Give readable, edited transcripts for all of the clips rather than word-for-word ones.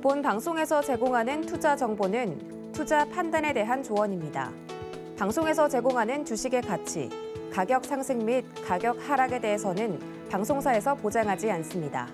본 방송에서 제공하는 투자 정보는 투자 판단에 대한 조언입니다. 방송에서 제공하는 주식의 가치, 가격 상승 및 가격 하락에 대해서는 방송사에서 보장하지 않습니다.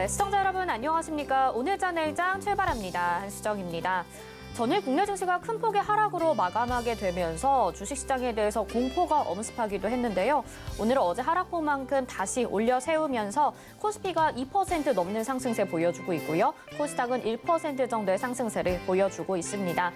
네, 시청자 여러분 안녕하십니까? 오늘자 내일장 출발합니다. 한수정입니다. 전일 국내 증시가 큰 폭의 하락으로 마감하게 되면서 주식시장에 대해서 공포가 엄습하기도 했는데요. 오늘은 어제 하락폭만큼 다시 올려 세우면서 코스피가 2% 넘는 상승세 보여주고 있고요. 코스닥은 1% 정도의 상승세를 보여주고 있습니다.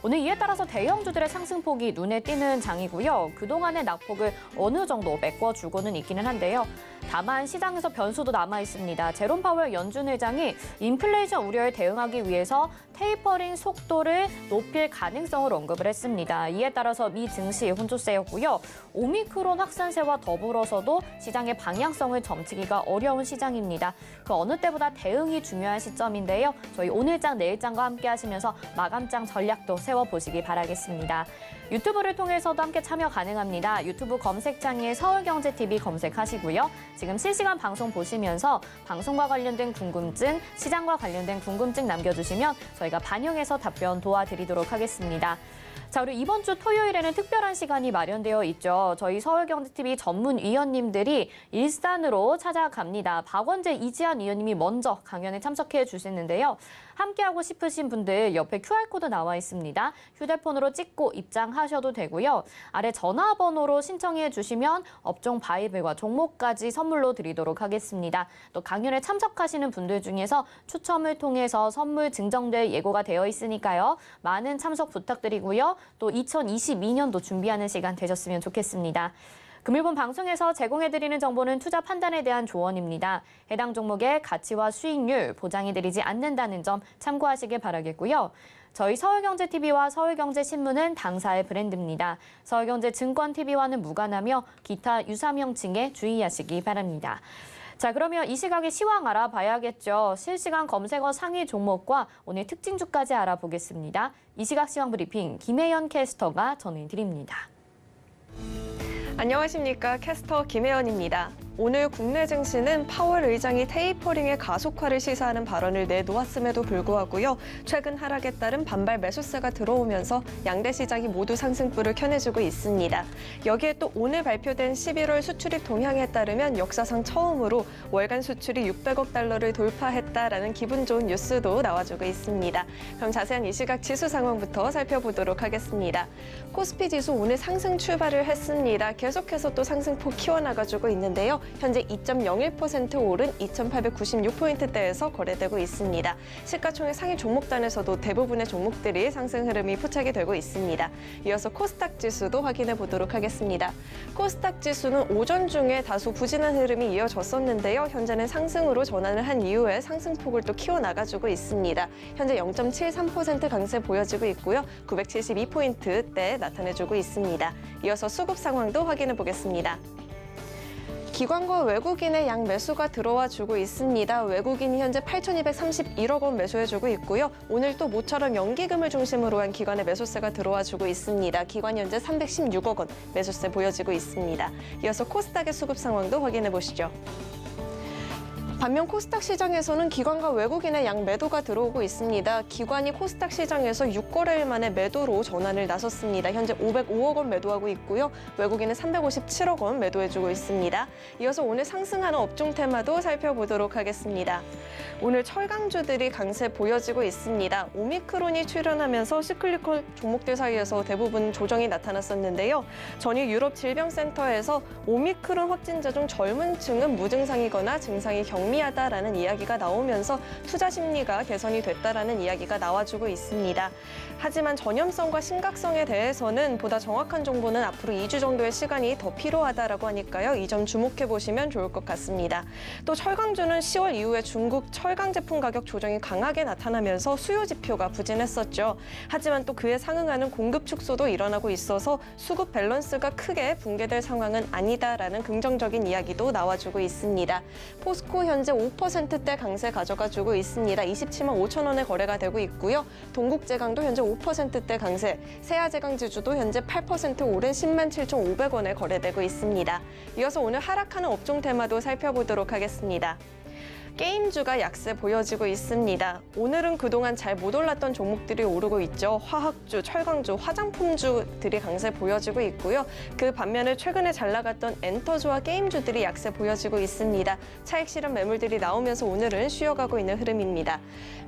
오늘 이에 따라서 대형주들의 상승폭이 눈에 띄는 장이고요. 그동안의 낙폭을 어느 정도 메꿔주고는 있기는 한데요. 다만 시장에서 변수도 남아 있습니다. 제롬 파월 연준 의장이 인플레이션 우려에 대응하기 위해서 테이퍼링 속도를 높일 가능성을 언급을 했습니다. 이에 따라서 미 증시 혼조세였고요. 오미크론 확산세와 더불어서도 시장의 방향성을 점치기가 어려운 시장입니다. 그 어느 때보다 대응이 중요한 시점인데요. 저희 오늘장 내일장과 함께 하시면서 마감장 전략도 세워보시기 바라겠습니다. 유튜브를 통해서도 함께 참여 가능합니다. 유튜브 검색창에 서울경제TV 검색하시고요. 지금 실시간 방송 보시면서 방송과 관련된 궁금증, 시장과 관련된 궁금증 남겨주시면 저희가 반영해서 답변 도와드리도록 하겠습니다. 자, 그리고 이번 주 토요일에는 특별한 시간이 마련되어 있죠. 저희 서울경제TV 전문위원님들이 일산으로 찾아갑니다. 박원재, 이지한 위원님이 먼저 강연에 참석해 주시는데요. 함께하고 싶으신 분들 옆에 QR코드 나와 있습니다. 휴대폰으로 찍고 입장하셔도 되고요. 아래 전화번호로 신청해 주시면 업종 바이블과 종목까지 선물로 드리도록 하겠습니다. 또 강연에 참석하시는 분들 중에서 추첨을 통해서 선물 증정될 예고가 되어 있으니까요. 많은 참석 부탁드리고요. 또 2022년도 준비하는 시간 되셨으면 좋겠습니다. 금일본 방송에서 제공해드리는 정보는 투자 판단에 대한 조언입니다. 해당 종목의 가치와 수익률 보장해드리지 않는다는 점 참고하시길 바라겠고요. 저희 서울경제TV와 서울경제신문은 당사의 브랜드입니다. 서울경제증권TV와는 무관하며 기타 유사명칭에 주의하시기 바랍니다. 자, 그러면 이 시각의 시황 알아봐야겠죠. 실시간 검색어 상위 종목과 오늘 특징주까지 알아보겠습니다. 이 시각 시황 브리핑 김혜연 캐스터가 전해드립니다. 안녕하십니까. 캐스터 김혜연입니다. 오늘 국내 증시는 파월 의장이 테이퍼링의 가속화를 시사하는 발언을 내놓았음에도 불구하고요. 최근 하락에 따른 반발 매수세가 들어오면서 양대 시장이 모두 상승불을 켜내주고 있습니다. 여기에 또 오늘 발표된 11월 수출입 동향에 따르면 역사상 처음으로 월간 수출이 600억 달러를 돌파했다라는 기분 좋은 뉴스도 나와주고 있습니다. 그럼 자세한 이 시각 지수 상황부터 살펴보도록 하겠습니다. 코스피 지수 오늘 상승 출발을 했습니다. 계속해서 또 상승폭 키워나가주고 있는데요. 현재 2.01% 오른 2,896포인트대에서 거래되고 있습니다. 시가총액 상위 종목단에서도 대부분의 종목들이 상승 흐름이 포착이 되고 있습니다. 이어서 코스닥 지수도 확인해 보도록 하겠습니다. 코스닥 지수는 오전 중에 다소 부진한 흐름이 이어졌었는데요. 현재는 상승으로 전환을 한 이후에 상승폭을 또 키워나가주고 있습니다. 현재 0.73% 강세 보여지고 있고요. 972포인트대 나타내주고 있습니다. 이어서 수급 상황도 확인해 보겠습니다. 기관과 외국인의 양 매수가 들어와 주고 있습니다. 외국인이 현재 8,231억 원 매수해주고 있고요. 오늘 또 모처럼 연기금을 중심으로 한 기관의 매수세가 들어와 주고 있습니다. 기관 현재 316억 원 매수세 보여지고 있습니다. 이어서 코스닥의 수급 상황도 확인해 보시죠. 반면 코스닥 시장에서는 기관과 외국인의 양 매도가 들어오고 있습니다. 기관이 코스닥 시장에서 6거래일 만에 매도로 전환을 나섰습니다. 현재 505억 원 매도하고 있고요. 외국인은 357억 원 매도해주고 있습니다. 이어서 오늘 상승하는 업종 테마도 살펴보도록 하겠습니다. 오늘 철강주들이 강세 보여지고 있습니다. 오미크론이 출현하면서 시클리컬 종목들 사이에서 대부분 조정이 나타났었는데요. 전일 유럽 질병센터에서 오미크론 확진자 중 젊은 층은 무증상이거나 증상이 경미하다라는 이야기가 나오면서 투자 심리가 개선이 됐다라는 이야기가 나와주고 있습니다. 하지만 전염성과 심각성에 대해서는 보다 정확한 정보는 앞으로 2주 정도의 시간이 더 필요하다라고 하니까요. 이 점 주목해 보시면 좋을 것 같습니다. 또 철강주는 10월 이후에 중국 철강 제품 가격 조정이 강하게 나타나면서 수요 지표가 부진했었죠. 하지만 또 그에 상응하는 공급 축소도 일어나고 있어서 수급 밸런스가 크게 붕괴될 상황은 아니다라는 긍정적인 이야기도 나와주고 있습니다. 포스코 현재 5%대 강세 가져가주고 있습니다. 27만 5천 원에 거래가 되고 있고요. 동국제강도 현재 5%대 강세, 세아제강지주도 현재 8% 오른 10만 7,500원에 거래되고 있습니다. 이어서 오늘 하락하는 업종 테마도 살펴보도록 하겠습니다. 게임주가 약세 보여지고 있습니다. 오늘은 그동안 잘 못 올랐던 종목들이 오르고 있죠. 화학주, 철강주, 화장품주들이 강세 보여지고 있고요. 그 반면에 최근에 잘 나갔던 엔터주와 게임주들이 약세 보여지고 있습니다. 차익 실현 매물들이 나오면서 오늘은 쉬어가고 있는 흐름입니다.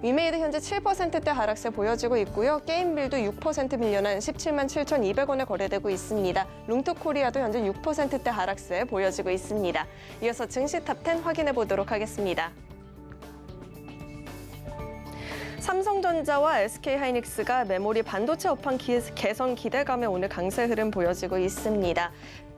위메이드 현재 7%대 하락세 보여지고 있고요. 게임빌도 6% 밀려난 17만 7,200원에 거래되고 있습니다. 룽트코리아도 현재 6%대 하락세 보여지고 있습니다. 이어서 증시 탑10 확인해 보도록 하겠습니다. 삼성전자와 SK하이닉스가 메모리 반도체 업황 개선 기대감에 오늘 강세 흐름 보여지고 있습니다.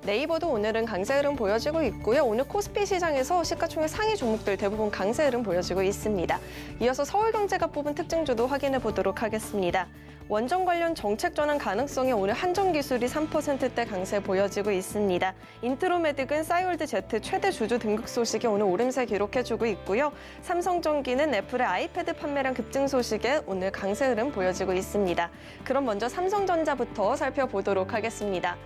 네이버도 오늘은 강세 흐름 보여지고 있고요. 오늘 코스피 시장에서 시가총액 상위 종목들 대부분 강세 흐름 보여지고 있습니다. 이어서 서울경제가 뽑은 특징주도 확인해 보도록 하겠습니다. 원전 관련 정책 전환 가능성에 오늘 한전기술이 3%대 강세 보여지고 있습니다. 인트로메딕은 싸이월드 Z 최대 주주 등극 소식에 오늘 오름세 기록해주고 있고요. 삼성전기는 애플의 아이패드 판매량 급증 소식에 오늘 강세 흐름 보여지고 있습니다. 그럼 먼저 삼성전자부터 살펴보도록 하겠습니다.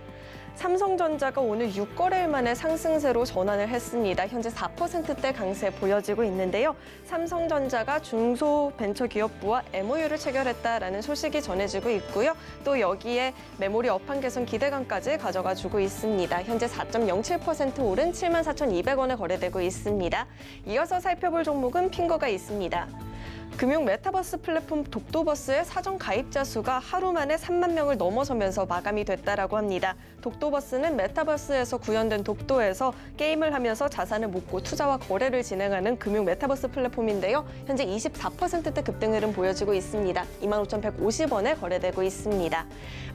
삼성전자가 오늘 6거래일 만에 상승세로 전환을 했습니다. 현재 4%대 강세 보여지고 있는데요. 삼성전자가 중소벤처기업부와 MOU를 체결했다라는 소식이 전해지고 있고요. 또 여기에 메모리 업황 개선 기대감까지 가져가주고 있습니다. 현재 4.07% 오른 74,200원에 거래되고 있습니다. 이어서 살펴볼 종목은 핑거가 있습니다. 금융 메타버스 플랫폼 독도버스의 사전 가입자 수가 하루 만에 3만 명을 넘어서면서 마감이 됐다라고 합니다. 독도버스는 메타버스에서 구현된 독도에서 게임을 하면서 자산을 모으고 투자와 거래를 진행하는 금융 메타버스 플랫폼인데요. 현재 24%대 급등 흐름 보여지고 있습니다. 25,150원에 거래되고 있습니다.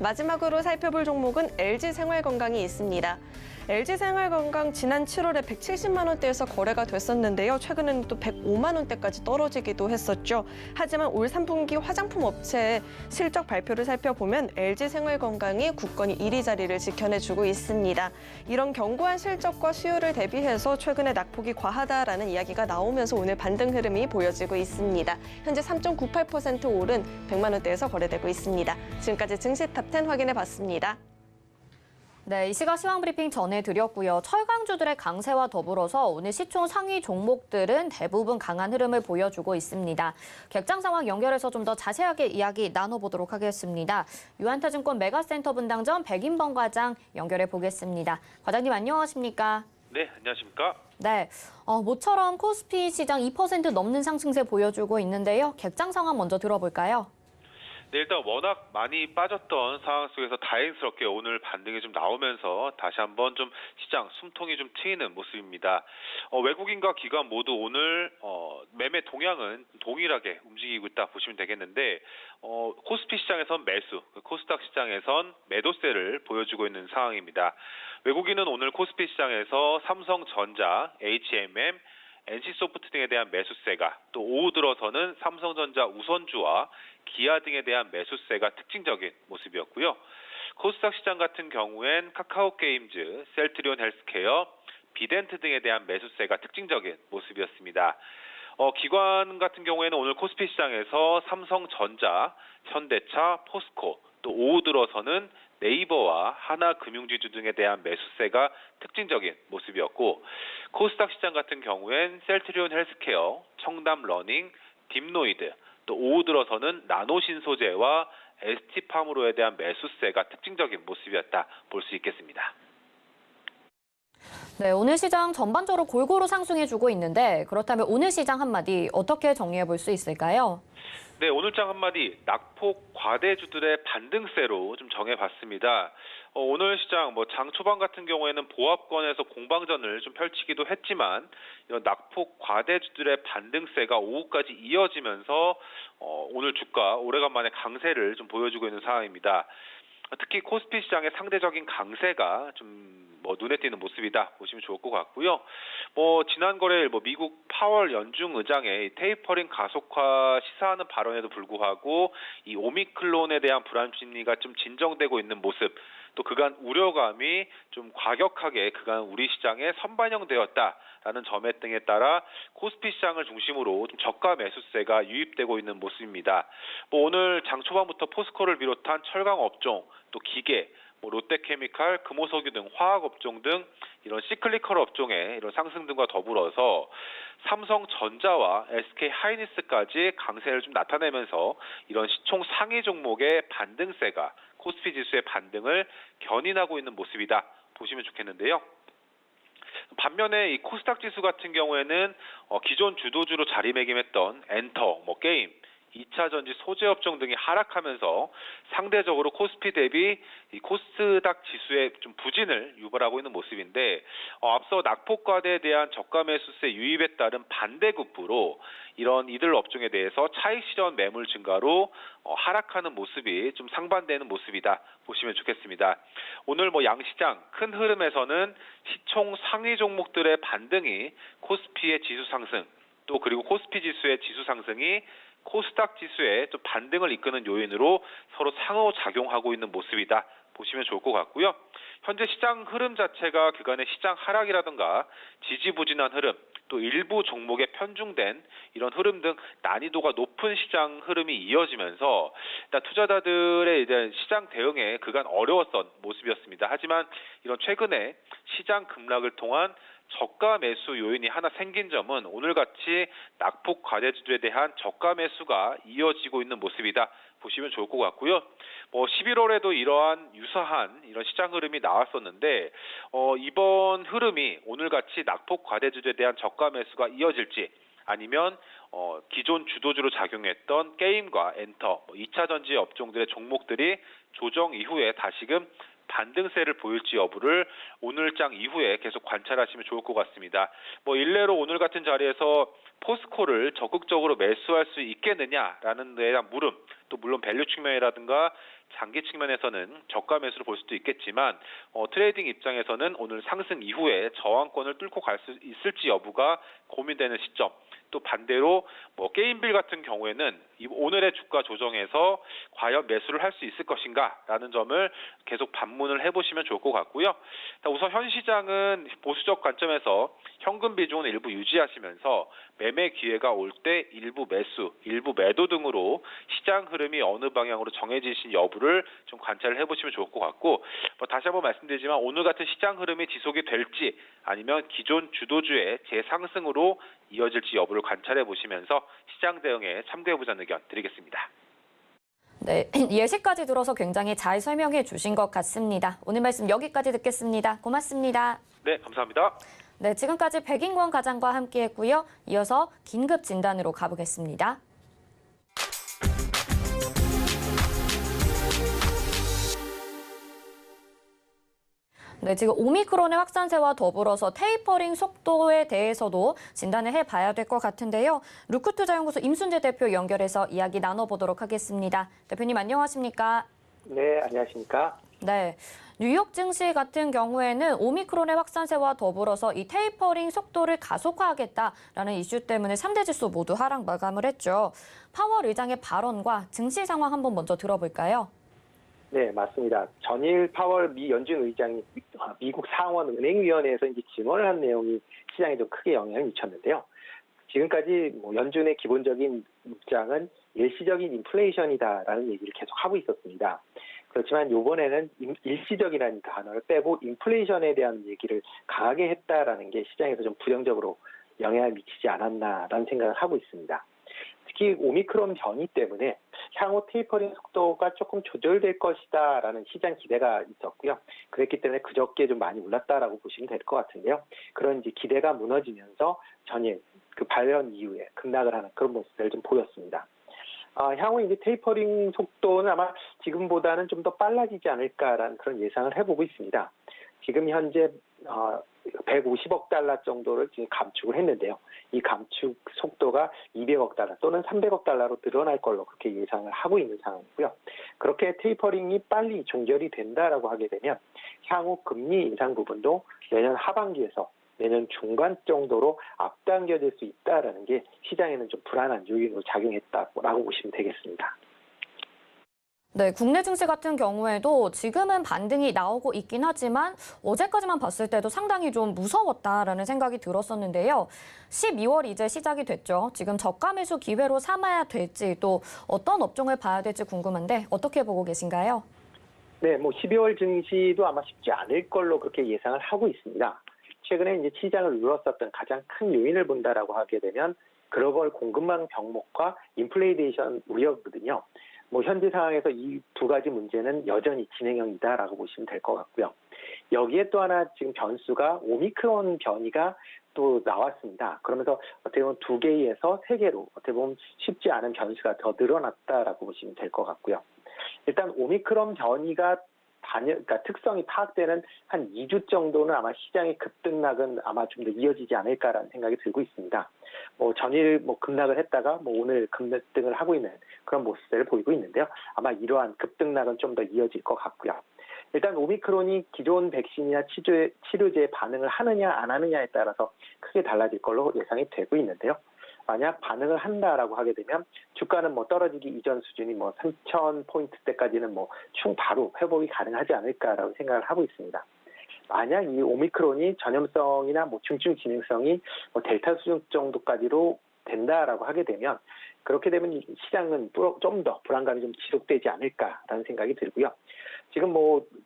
마지막으로 살펴볼 종목은 LG생활건강이 있습니다. LG생활건강 지난 7월에 170만 원대에서 거래가 됐었는데요. 최근에는 또 105만 원대까지 떨어지기도 했었죠. 하지만 올 3분기 화장품 업체의 실적 발표를 살펴보면 LG생활건강이 굳건히 1위 자리를 지켜내주고 있습니다. 이런 견고한 실적과 수요를 대비해서 최근에 낙폭이 과하다라는 이야기가 나오면서 오늘 반등 흐름이 보여지고 있습니다. 현재 3.98% 오른 100만 원대에서 거래되고 있습니다. 지금까지 증시 탑10 확인해봤습니다. 네, 이 시각 시황 브리핑 전해드렸고요. 철강주들의 강세와 더불어서 오늘 시총 상위 종목들은 대부분 강한 흐름을 보여주고 있습니다. 객장 상황 연결해서 좀 더 자세하게 이야기 나눠보도록 하겠습니다. 유한타증권 메가센터 분당점 백인범 과장 연결해 보겠습니다. 과장님 안녕하십니까? 네, 안녕하십니까? 네, 모처럼 코스피 시장 2% 넘는 상승세 보여주고 있는데요. 객장 상황 먼저 들어볼까요? 네, 일단 워낙 많이 빠졌던 상황 속에서 다행스럽게 오늘 반등이 좀 나오면서 다시 한번 좀 시장 숨통이 좀 트이는 모습입니다. 외국인과 기관 모두 오늘 매매 동향은 동일하게 움직이고 있다 보시면 되겠는데 코스피 시장에선 매수, 코스닥 시장에선 매도세를 보여주고 있는 상황입니다. 외국인은 오늘 코스피 시장에서 삼성전자, HMM, NC소프트 등에 대한 매수세가, 또 오후 들어서는 삼성전자 우선주와 기아 등에 대한 매수세가 특징적인 모습이었고요. 코스닥 시장 같은 경우엔 카카오게임즈, 셀트리온 헬스케어, 비덴트 등에 대한 매수세가 특징적인 모습이었습니다. 기관 같은 경우에는 오늘 코스피 시장에서 삼성전자, 현대차, 포스코, 또 오후 들어서는 네이버와 하나금융지주 등에 대한 매수세가 특징적인 모습이었고 코스닥 시장 같은 경우엔 셀트리온 헬스케어, 청담 러닝, 딥노이드, 또 오후 들어서는 나노신소재와 ST팜으로에 대한 매수세가 특징적인 모습이었다 볼 수 있겠습니다. 네, 오늘 시장 전반적으로 골고루 상승해주고 있는데 그렇다면 오늘 시장 한마디 어떻게 정리해 볼 수 있을까요? 네, 오늘장 한마디 낙폭 과대주들의 반등세로 좀 정해봤습니다. 오늘 시장 장 초반 같은 경우에는 보합권에서 공방전을 좀 펼치기도 했지만 이런 낙폭 과대주들의 반등세가 오후까지 이어지면서 오늘 주가 오래간만에 강세를 좀 보여주고 있는 상황입니다. 특히 코스피 시장의 상대적인 강세가 좀 눈에 띄는 모습이다 보시면 좋을 것 같고요. 지난 거래일 미국 파월 연중 의장의 테이퍼링 가속화 시사하는 발언에도 불구하고 이 오미크론에 대한 불안 심리가 좀 진정되고 있는 모습, 또 그간 우려감이 좀 과격하게 그간 우리 시장에 선반영되었다라는 점에 등에 따라 코스피 시장을 중심으로 좀 저가 매수세가 유입되고 있는 모습입니다. 오늘 장 초반부터 포스코를 비롯한 철강 업종, 또 기계, 롯데케미칼, 금호석유 등 화학업종 등 이런 시클리컬 업종의 이런 상승 등과 더불어서 삼성전자와 SK하이닉스까지 강세를 좀 나타내면서 이런 시총 상위 종목의 반등세가 코스피 지수의 반등을 견인하고 있는 모습이다 보시면 좋겠는데요. 반면에 이 코스닥 지수 같은 경우에는 기존 주도주로 자리매김했던 엔터, 게임, 2차 전지 소재 업종 등이 하락하면서 상대적으로 코스피 대비 이 코스닥 지수의 좀 부진을 유발하고 있는 모습인데 앞서 낙폭 과대에 대한 저가 매수세 유입에 따른 반대급부로 이들 업종에 대해서 차익 실현 매물 증가로 하락하는 모습이 좀 상반되는 모습이다 보시면 좋겠습니다. 오늘 양시장 큰 흐름에서는 시총 상위 종목들의 반등이 코스피의 지수 상승, 또 그리고 코스피 지수의 지수 상승이 코스닥 지수의 좀 반등을 이끄는 요인으로 서로 상호작용하고 있는 모습이다 보시면 좋을 것 같고요. 현재 시장 흐름 자체가 그간의 시장 하락이라든가 지지부진한 흐름, 또 일부 종목에 편중된 이런 흐름 등 난이도가 높은 시장 흐름이 이어지면서 일단 투자자들의 이제 시장 대응에 그간 어려웠던 모습이었습니다. 하지만 이런 최근에 시장 급락을 통한 저가 매수 요인이 하나 생긴 점은 오늘같이 낙폭 과대주들에 대한 저가 매수가 이어지고 있는 모습이다 보시면 좋을 것 같고요. 11월에도 이러한 유사한 이런 시장 흐름이 나왔었는데 이번 흐름이 오늘같이 낙폭 과대주들에 대한 저가 매수가 이어질지, 아니면 기존 주도주로 작용했던 게임과 엔터, 2차 전지 업종들의 종목들이 조정 이후에 다시금 반등세를 보일지 여부를 오늘장 이후에 계속 관찰하시면 좋을 것 같습니다. 일례로 오늘 같은 자리에서 포스코를 적극적으로 매수할 수 있겠느냐라는 데에 대한 물음, 또 물론 밸류 측면이라든가 장기 측면에서는 저가 매수를 볼 수도 있겠지만 트레이딩 입장에서는 오늘 상승 이후에 저항권을 뚫고 갈 수 있을지 여부가 고민되는 시점, 또 반대로 게임빌 같은 경우에는 오늘의 주가 조정에서 과연 매수를 할 수 있을 것인가라는 점을 계속 반문을 해보시면 좋을 것 같고요. 우선 현 시장은 보수적 관점에서 현금 비중은 일부 유지하시면서 매매 기회가 올 때 일부 매수, 일부 매도 등으로 시장 흐름이 어느 방향으로 정해지신 여부를 좀 관찰을 해보시면 좋을 것 같고, 다시 한번 말씀드리지만 오늘 같은 시장 흐름이 지속이 될지 아니면 기존 주도주의 재상승으로 이어질지 여부를 관찰해 보시면서 시장 대응에 참고해보자는 의견 드리겠습니다. 네, 예시까지 들어서 굉장히 잘 설명해 주신 것 같습니다. 오늘 말씀 여기까지 듣겠습니다. 고맙습니다. 네, 감사합니다. 네, 지금까지 백인권 과장과 함께했고요. 이어서 긴급 진단으로 가보겠습니다. 네, 지금 오미크론의 확산세와 더불어서 테이퍼링 속도에 대해서도 진단을 해봐야 될 것 같은데요. 루크투자연구소 임순재 대표 연결해서 이야기 나눠보도록 하겠습니다. 대표님 안녕하십니까? 네, 안녕하십니까? 네, 뉴욕 증시 같은 경우에는 오미크론의 확산세와 더불어서 이 테이퍼링 속도를 가속화하겠다라는 이슈 때문에 3대 지수 모두 하락 마감을 했죠. 파월 의장의 발언과 증시 상황 한번 먼저 들어볼까요? 네, 맞습니다. 전일 파월 미 연준 의장이 미국 상원은행위원회에서 이제 증언을 한 내용이 시장에 좀 크게 영향을 미쳤는데요. 지금까지 연준의 기본적인 입장은 일시적인 인플레이션이다라는 얘기를 계속 하고 있었습니다. 그렇지만 이번에는 일시적이라는 단어를 빼고 인플레이션에 대한 얘기를 강하게 했다라는 게 시장에서 좀 부정적으로 영향을 미치지 않았나라는 생각을 하고 있습니다. 특히 오미크론 변이 때문에 향후 테이퍼링 속도가 조금 조절될 것이다라는 시장 기대가 있었고요. 그랬기 때문에 그저께 좀 많이 올랐다라고 보시면 될 것 같은데요. 그런 이제 기대가 무너지면서 전일 그 발현 이후에 급락을 하는 그런 모습을 좀 보였습니다. 향후 이제 테이퍼링 속도는 아마 지금보다는 좀 더 빨라지지 않을까라는 그런 예상을 해보고 있습니다. 지금 현재 150억 달러 정도를 지금 감축을 했는데요. 이 감축 속도가 200억 달러 또는 300억 달러로 늘어날 걸로 그렇게 예상을 하고 있는 상황이고요. 그렇게 테이퍼링이 빨리 종결이 된다라고 하게 되면 향후 금리 인상 부분도 내년 하반기에서 내년 중간 정도로 앞당겨질 수 있다라는 게 시장에는 좀 불안한 요인으로 작용했다라고 보시면 되겠습니다. 네, 국내 증시 같은 경우에도 지금은 반등이 나오고 있긴 하지만 어제까지만 봤을 때도 상당히 좀 무서웠다라는 생각이 들었었는데요. 12월 이제 시작이 됐죠. 지금 저가 매수 기회로 삼아야 될지 또 어떤 업종을 봐야 될지 궁금한데 어떻게 보고 계신가요? 네, 12월 증시도 아마 쉽지 않을 걸로 그렇게 예상을 하고 있습니다. 최근에 이제 시장을 눌렀었던 가장 큰 요인을 본다라고 하게 되면 글로벌 공급망 병목과 인플레이션 우려거든요. 현재 상황에서 이 두 가지 문제는 여전히 진행형이다라고 보시면 될 것 같고요. 여기에 또 하나 지금 변수가 오미크론 변이가 또 나왔습니다. 그러면서 어떻게 보면 2개에서 3개로 어떻게 보면 쉽지 않은 변수가 더 늘어났다라고 보시면 될 것 같고요. 일단 오미크론 변이가 그러니까 특성이 파악되는 한 2주 정도는 아마 시장의 급등락은 아마 좀 더 이어지지 않을까라는 생각이 들고 있습니다. 전일 급락을 했다가 오늘 급등을 하고 있는 그런 모습들을 보이고 있는데요. 아마 이러한 급등락은 좀 더 이어질 것 같고요. 일단 오미크론이 기존 백신이나 치료제에 반응을 하느냐 안 하느냐에 따라서 크게 달라질 걸로 예상이 되고 있는데요. 만약 반응을 한다라고 하게 되면 주가는 떨어지기 이전 수준이 3,000포인트대까지는 바로 회복이 가능하지 않을까라고 생각을 하고 있습니다. 만약 이 오미크론이 전염성이나 중증 진행성이 델타 수준 정도까지로 된다라고 하게 되면 그렇게 되면 시장은 좀 더 불안감이 좀 지속되지 않을까라는 생각이 들고요. 지금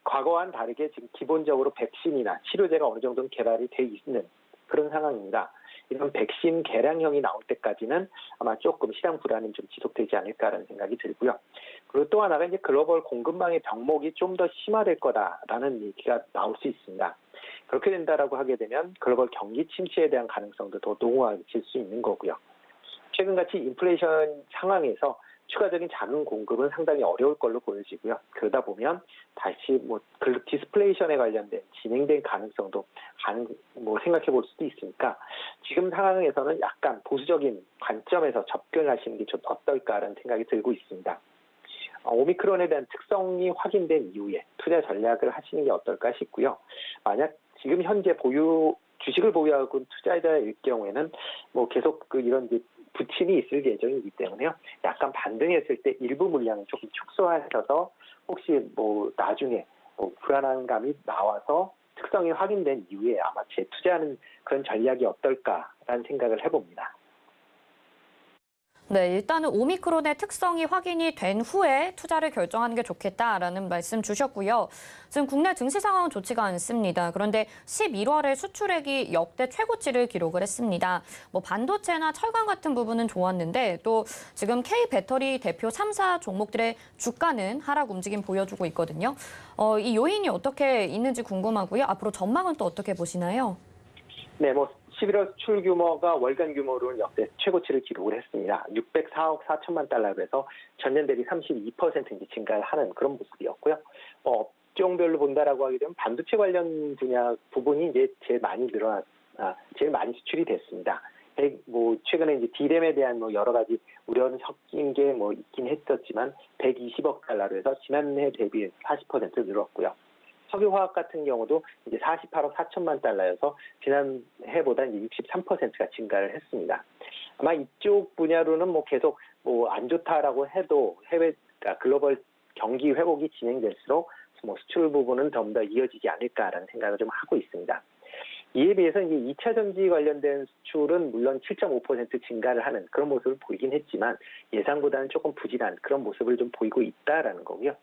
과거와는 다르게 지금 기본적으로 백신이나 치료제가 어느 정도는 개발이 돼 있는 그런 상황입니다. 이런 백신 개량형이 나올 때까지는 아마 조금 시장 불안이 좀 지속되지 않을까라는 생각이 들고요. 그리고 또 하나가 이제 글로벌 공급망의 병목이 좀 더 심화될 거다라는 얘기가 나올 수 있습니다. 그렇게 된다라고 하게 되면 글로벌 경기 침체에 대한 가능성도 더 농후해질 수 있는 거고요. 최근같이 인플레이션 상황에서 추가적인 자금 공급은 상당히 어려울 걸로 보여지고요. 그러다 보면 다시 디스플레이션에 관련된 진행된 가능성도 생각해 볼 수도 있으니까 지금 상황에서는 약간 보수적인 관점에서 접근하시는 게 좀 어떨까라는 생각이 들고 있습니다. 오미크론에 대한 특성이 확인된 이후에 투자 전략을 하시는 게 어떨까 싶고요. 만약 지금 현재 주식을 보유하고 투자자일 경우에는 계속 이런 이제 부침이 있을 예정이기 때문에요. 약간 반등했을 때 일부 물량을 조금 축소하셔서 혹시 나중에 불안한 감이 나와서 특성이 확인된 이후에 아마 재투자하는 그런 전략이 어떨까라는 생각을 해봅니다. 네, 일단은 오미크론의 특성이 확인이 된 후에 투자를 결정하는 게 좋겠다라는 말씀 주셨고요. 지금 국내 증시 상황은 좋지가 않습니다. 그런데 11월에 수출액이 역대 최고치를 기록을 했습니다. 반도체나 철강 같은 부분은 좋았는데 또 지금 K배터리 대표 3사 종목들의 주가는 하락 움직임 보여주고 있거든요. 이 요인이 어떻게 있는지 궁금하고요. 앞으로 전망은 또 어떻게 보시나요? 네, 11월 수출 규모가 월간 규모로는 역대 최고치를 기록을 했습니다. 604억 4천만 달러로 해서 전년 대비 32% 증가를 하는 그런 모습이었고요. 업종별로 본다라고 하게 되면 반도체 관련 분야 부분이 이제 제일 많이 수출이 됐습니다. 최근에 이제 D램에 대한 여러 가지 우려는 섞인 게 있긴 했었지만 120억 달러로 해서 지난해 대비 40% 늘었고요. 석유화학 같은 경우도 이제 48억 4천만 달러여서 지난해보다 이제 63%가 증가를 했습니다. 아마 이쪽 분야로는 계속 안 좋다라고 해도 글로벌 경기 회복이 진행될수록 수출 부분은 좀 더 이어지지 않을까라는 생각을 좀 하고 있습니다. 이에 비해서 이제 2차 전지 관련된 수출은 물론 7.5% 증가를 하는 그런 모습을 보이긴 했지만 예상보다는 조금 부진한 그런 모습을 좀 보이고 있다라는 거고요.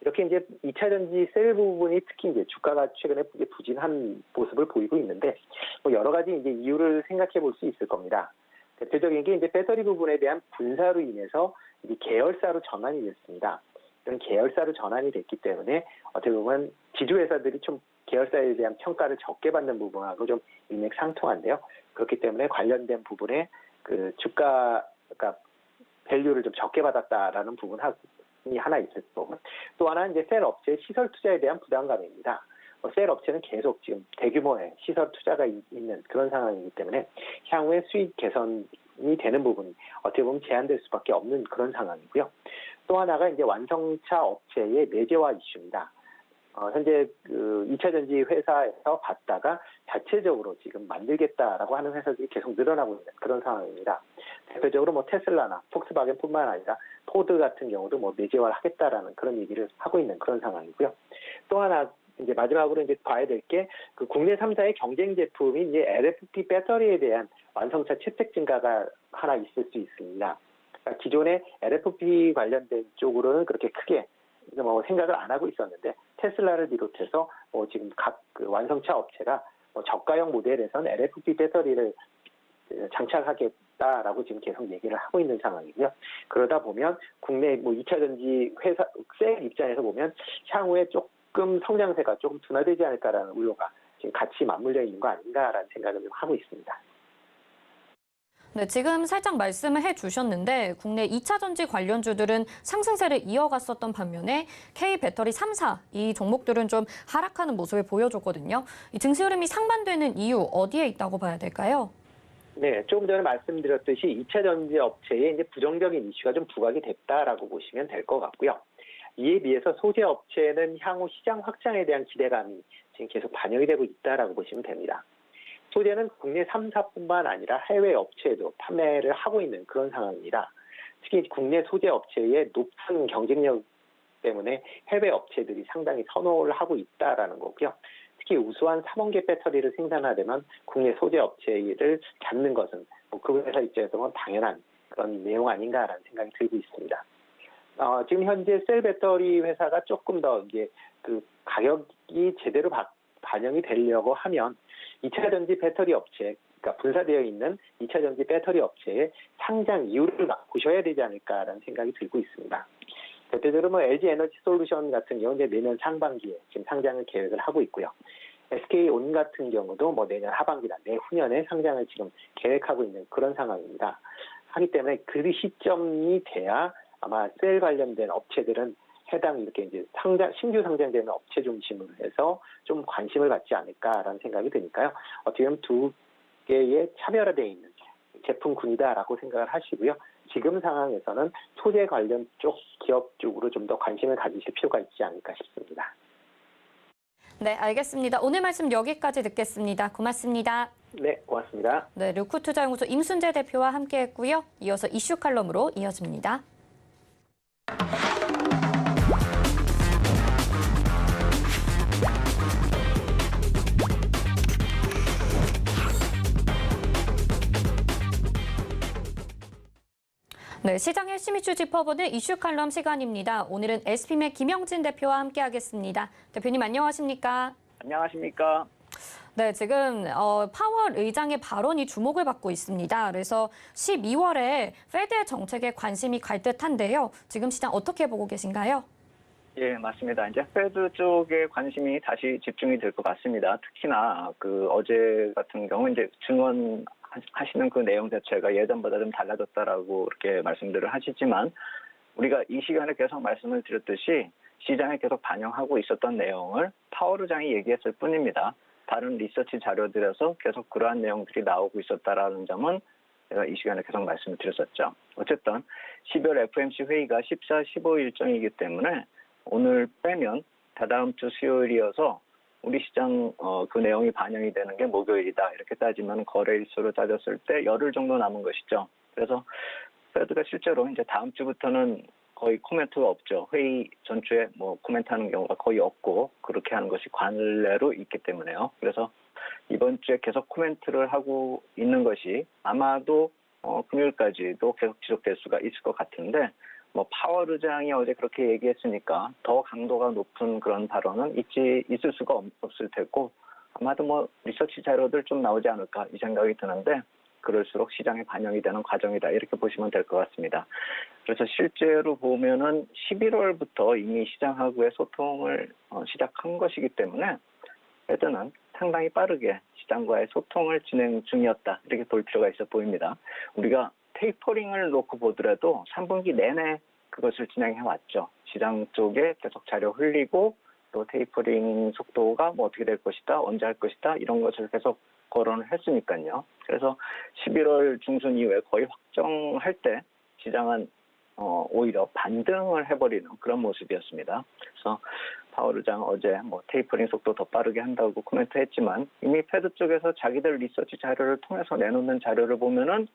이렇게 이제 2차 전지 셀 부분이 특히 이제 주가가 최근에 이제 부진한 모습을 보이고 있는데 뭐 여러 가지 이제 이유를 생각해 볼 수 있을 겁니다. 대표적인 게 이제 배터리 부분에 대한 분사로 인해서 이 계열사로 전환이 됐습니다. 이런 계열사로 전환이 됐기 때문에 어떻게 보면 지주회사들이 좀 계열사에 대한 평가를 적게 받는 부분하고 좀 일맥상통한데요. 그렇기 때문에 관련된 부분에 그 주가, 그러니까 밸류를 좀 적게 받았다라는 부분이 하나 있을 거고, 또 하나 이제 셀 업체의 시설 투자에 대한 부담감입니다. 셀 업체는 계속 지금 대규모의 시설 투자가 있는 그런 상황이기 때문에 향후에 수익 개선이 되는 부분이 어떻게 보면 제한될 수밖에 없는 그런 상황이고요. 또 하나가 이제 완성차 업체의 내재화 이슈입니다. 현재 그 2차 전지 회사에서 받다가 자체적으로 지금 만들겠다라고 하는 회사들이 계속 늘어나고 있는 그런 상황입니다. 대표적으로 뭐 테슬라나 폭스바겐뿐만 아니라 포드 같은 경우도 뭐 내재화를 하겠다라는 그런 얘기를 하고 있는 그런 상황이고요. 또 하나 이제 마지막으로 이제 봐야 될 게 그 국내 3사의 경쟁 제품이 이제 LFP 배터리에 대한 완성차 채택 증가가 하나 있을 수 있습니다. 그러니까 기존의 LFP 관련된 쪽으로는 그렇게 크게 뭐 생각을 안 하고 있었는데 테슬라를 비롯해서 뭐 지금 각 그 완성차 업체가 뭐 저가형 모델에서는 LFP 배터리를 장착하겠다라고 지금 계속 얘기를 하고 있는 상황이고요. 그러다 보면 국내 뭐 2차 전지 회사 셀 입장에서 보면 향후에 조금 성장세가 조금 둔화되지 않을까라는 우려가 지금 같이 맞물려 있는 거 아닌가라는 생각을 좀 하고 있습니다. 네, 지금 살짝 말씀을 해주셨는데 국내 2차 전지 관련주들은 상승세를 이어갔었던 반면에 K배터리 3사 이 종목들은 좀 하락하는 모습을 보여줬거든요. 이 증시 흐름이 상반되는 이유 어디에 있다고 봐야 될까요? 네, 조금 전에 말씀드렸듯이 2차 전지 업체에 이제 부정적인 이슈가 좀 부각이 됐다라고 보시면 될 것 같고요. 이에 비해서 소재 업체는 향후 시장 확장에 대한 기대감이 지금 계속 반영이 되고 있다라고 보시면 됩니다. 소재는 국내 3사뿐만 아니라 해외 업체에도 판매를 하고 있는 그런 상황입니다. 특히 국내 소재 업체의 높은 경쟁력 때문에 해외 업체들이 상당히 선호를 하고 있다라는 거고요. 특히 우수한 3원계 배터리를 생산하려면 국내 소재 업체를 잡는 것은 그 회사 입장에서 보면 당연한 그런 내용 아닌가라는 생각이 들고 있습니다. 지금 현재 셀 배터리 회사가 조금 더 이제 그 가격이 제대로 반영이 되려고 하면 2차 전지 배터리 업체, 그러니까 분사되어 있는 2차 전지 배터리 업체의 상장 이유를 보셔야 되지 않을까라는 생각이 들고 있습니다. 대표적으로 뭐 LG 에너지 솔루션 같은 경우 이제 내년 상반기에 지금 상장을 계획을 하고 있고요. SK온 같은 경우도 뭐 내년 하반기나 내후년에 상장을 지금 계획하고 있는 그런 상황입니다. 하기 때문에 그 시점이 돼야 아마 셀 관련된 업체들은 해당 이렇게 이제 신규 상장되는 업체 중심으로 해서 좀 관심을 갖지 않을까라는 생각이 드니까요. 어떻게 보면 두 개의 차별화되어 있는 제품군이다라고 생각을 하시고요. 지금 상황에서는 소재 관련 쪽 기업 쪽으로 좀 더 관심을 가지실 필요가 있지 않을까 싶습니다. 네, 알겠습니다. 오늘 말씀 여기까지 듣겠습니다. 고맙습니다. 네, 고맙습니다. 네, 르쿠투자연구소 임순재 대표와 함께했고요. 이어서 이슈 칼럼으로 이어집니다. 네, 시장 핵심 이슈 짚어보는 이슈 칼럼 시간입니다. 오늘은 SPM의 김영진 대표와 함께하겠습니다. 대표님 안녕하십니까? 안녕하십니까? 네, 지금 파월 의장의 발언이 주목을 받고 있습니다. 그래서 12월에 페드의 정책에 관심이 갈 듯한데요. 지금 시장 어떻게 보고 계신가요? 예, 맞습니다. 이제 페드 쪽에 관심이 다시 집중이 될 것 같습니다. 특히나 그 어제 같은 경우 이제 증언하시는 그 내용 자체가 예전보다 좀 달라졌다라고 이렇게 말씀들을 하시지만 우리가 이 시간에 계속 말씀을 드렸듯이 시장에 계속 반영하고 있었던 내용을 파월 의장이 얘기했을 뿐입니다. 다른 리서치 자료들에서 계속 그러한 내용들이 나오고 있었다라는 점은 제가 이 시간에 계속 말씀을 드렸었죠. 어쨌든 12월 FOMC 회의가 14, 15 일정이기 때문에 오늘 빼면 다다음 주 수요일이어서 우리 시장 그 내용이 반영이 되는 게 목요일이다. 이렇게 따지면 거래일수로 따졌을 때 열흘 정도 남은 것이죠. 그래서 페드가 실제로 이제 다음 주부터는 거의 코멘트가 없죠. 회의 전주에 뭐 코멘트하는 경우가 거의 없고 그렇게 하는 것이 관례로 있기 때문에요. 그래서 이번 주에 계속 코멘트를 하고 있는 것이 아마도 금요일까지도 계속 지속될 수가 있을 것 같은데 뭐 파월 의장이 어제 그렇게 얘기했으니까 더 강도가 높은 그런 발언은 있을 수가 없을 테고 아마도 뭐 리서치 자료들 좀 나오지 않을까 이 생각이 드는데 그럴수록 시장에 반영이 되는 과정이다 이렇게 보시면 될 것 같습니다. 그래서 실제로 보면은 11월부터 이미 시장하고의 소통을 시작한 것이기 때문에 패드는 상당히 빠르게 시장과의 소통을 진행 중이었다 이렇게 볼 필요가 있어 보입니다. 우리가 테이퍼링을 놓고 보더라도 3분기 내내 그것을 진행해 왔죠. 시장 쪽에 계속 자료 흘리고 또 테이퍼링 속도가 뭐 어떻게 될 것이다, 언제 할 것이다 이런 것을 계속 거론을 했으니까요. 그래서 11월 중순 이후에 거의 확정할 때 시장은 오히려 반등을 해버리는 그런 모습이었습니다. 그래서 파월 의장 어제 뭐 테이퍼링 속도 더 빠르게 한다고 코멘트했지만 이미 패드 쪽에서 자기들 리서치 자료를 통해서 내놓는 자료를 보면은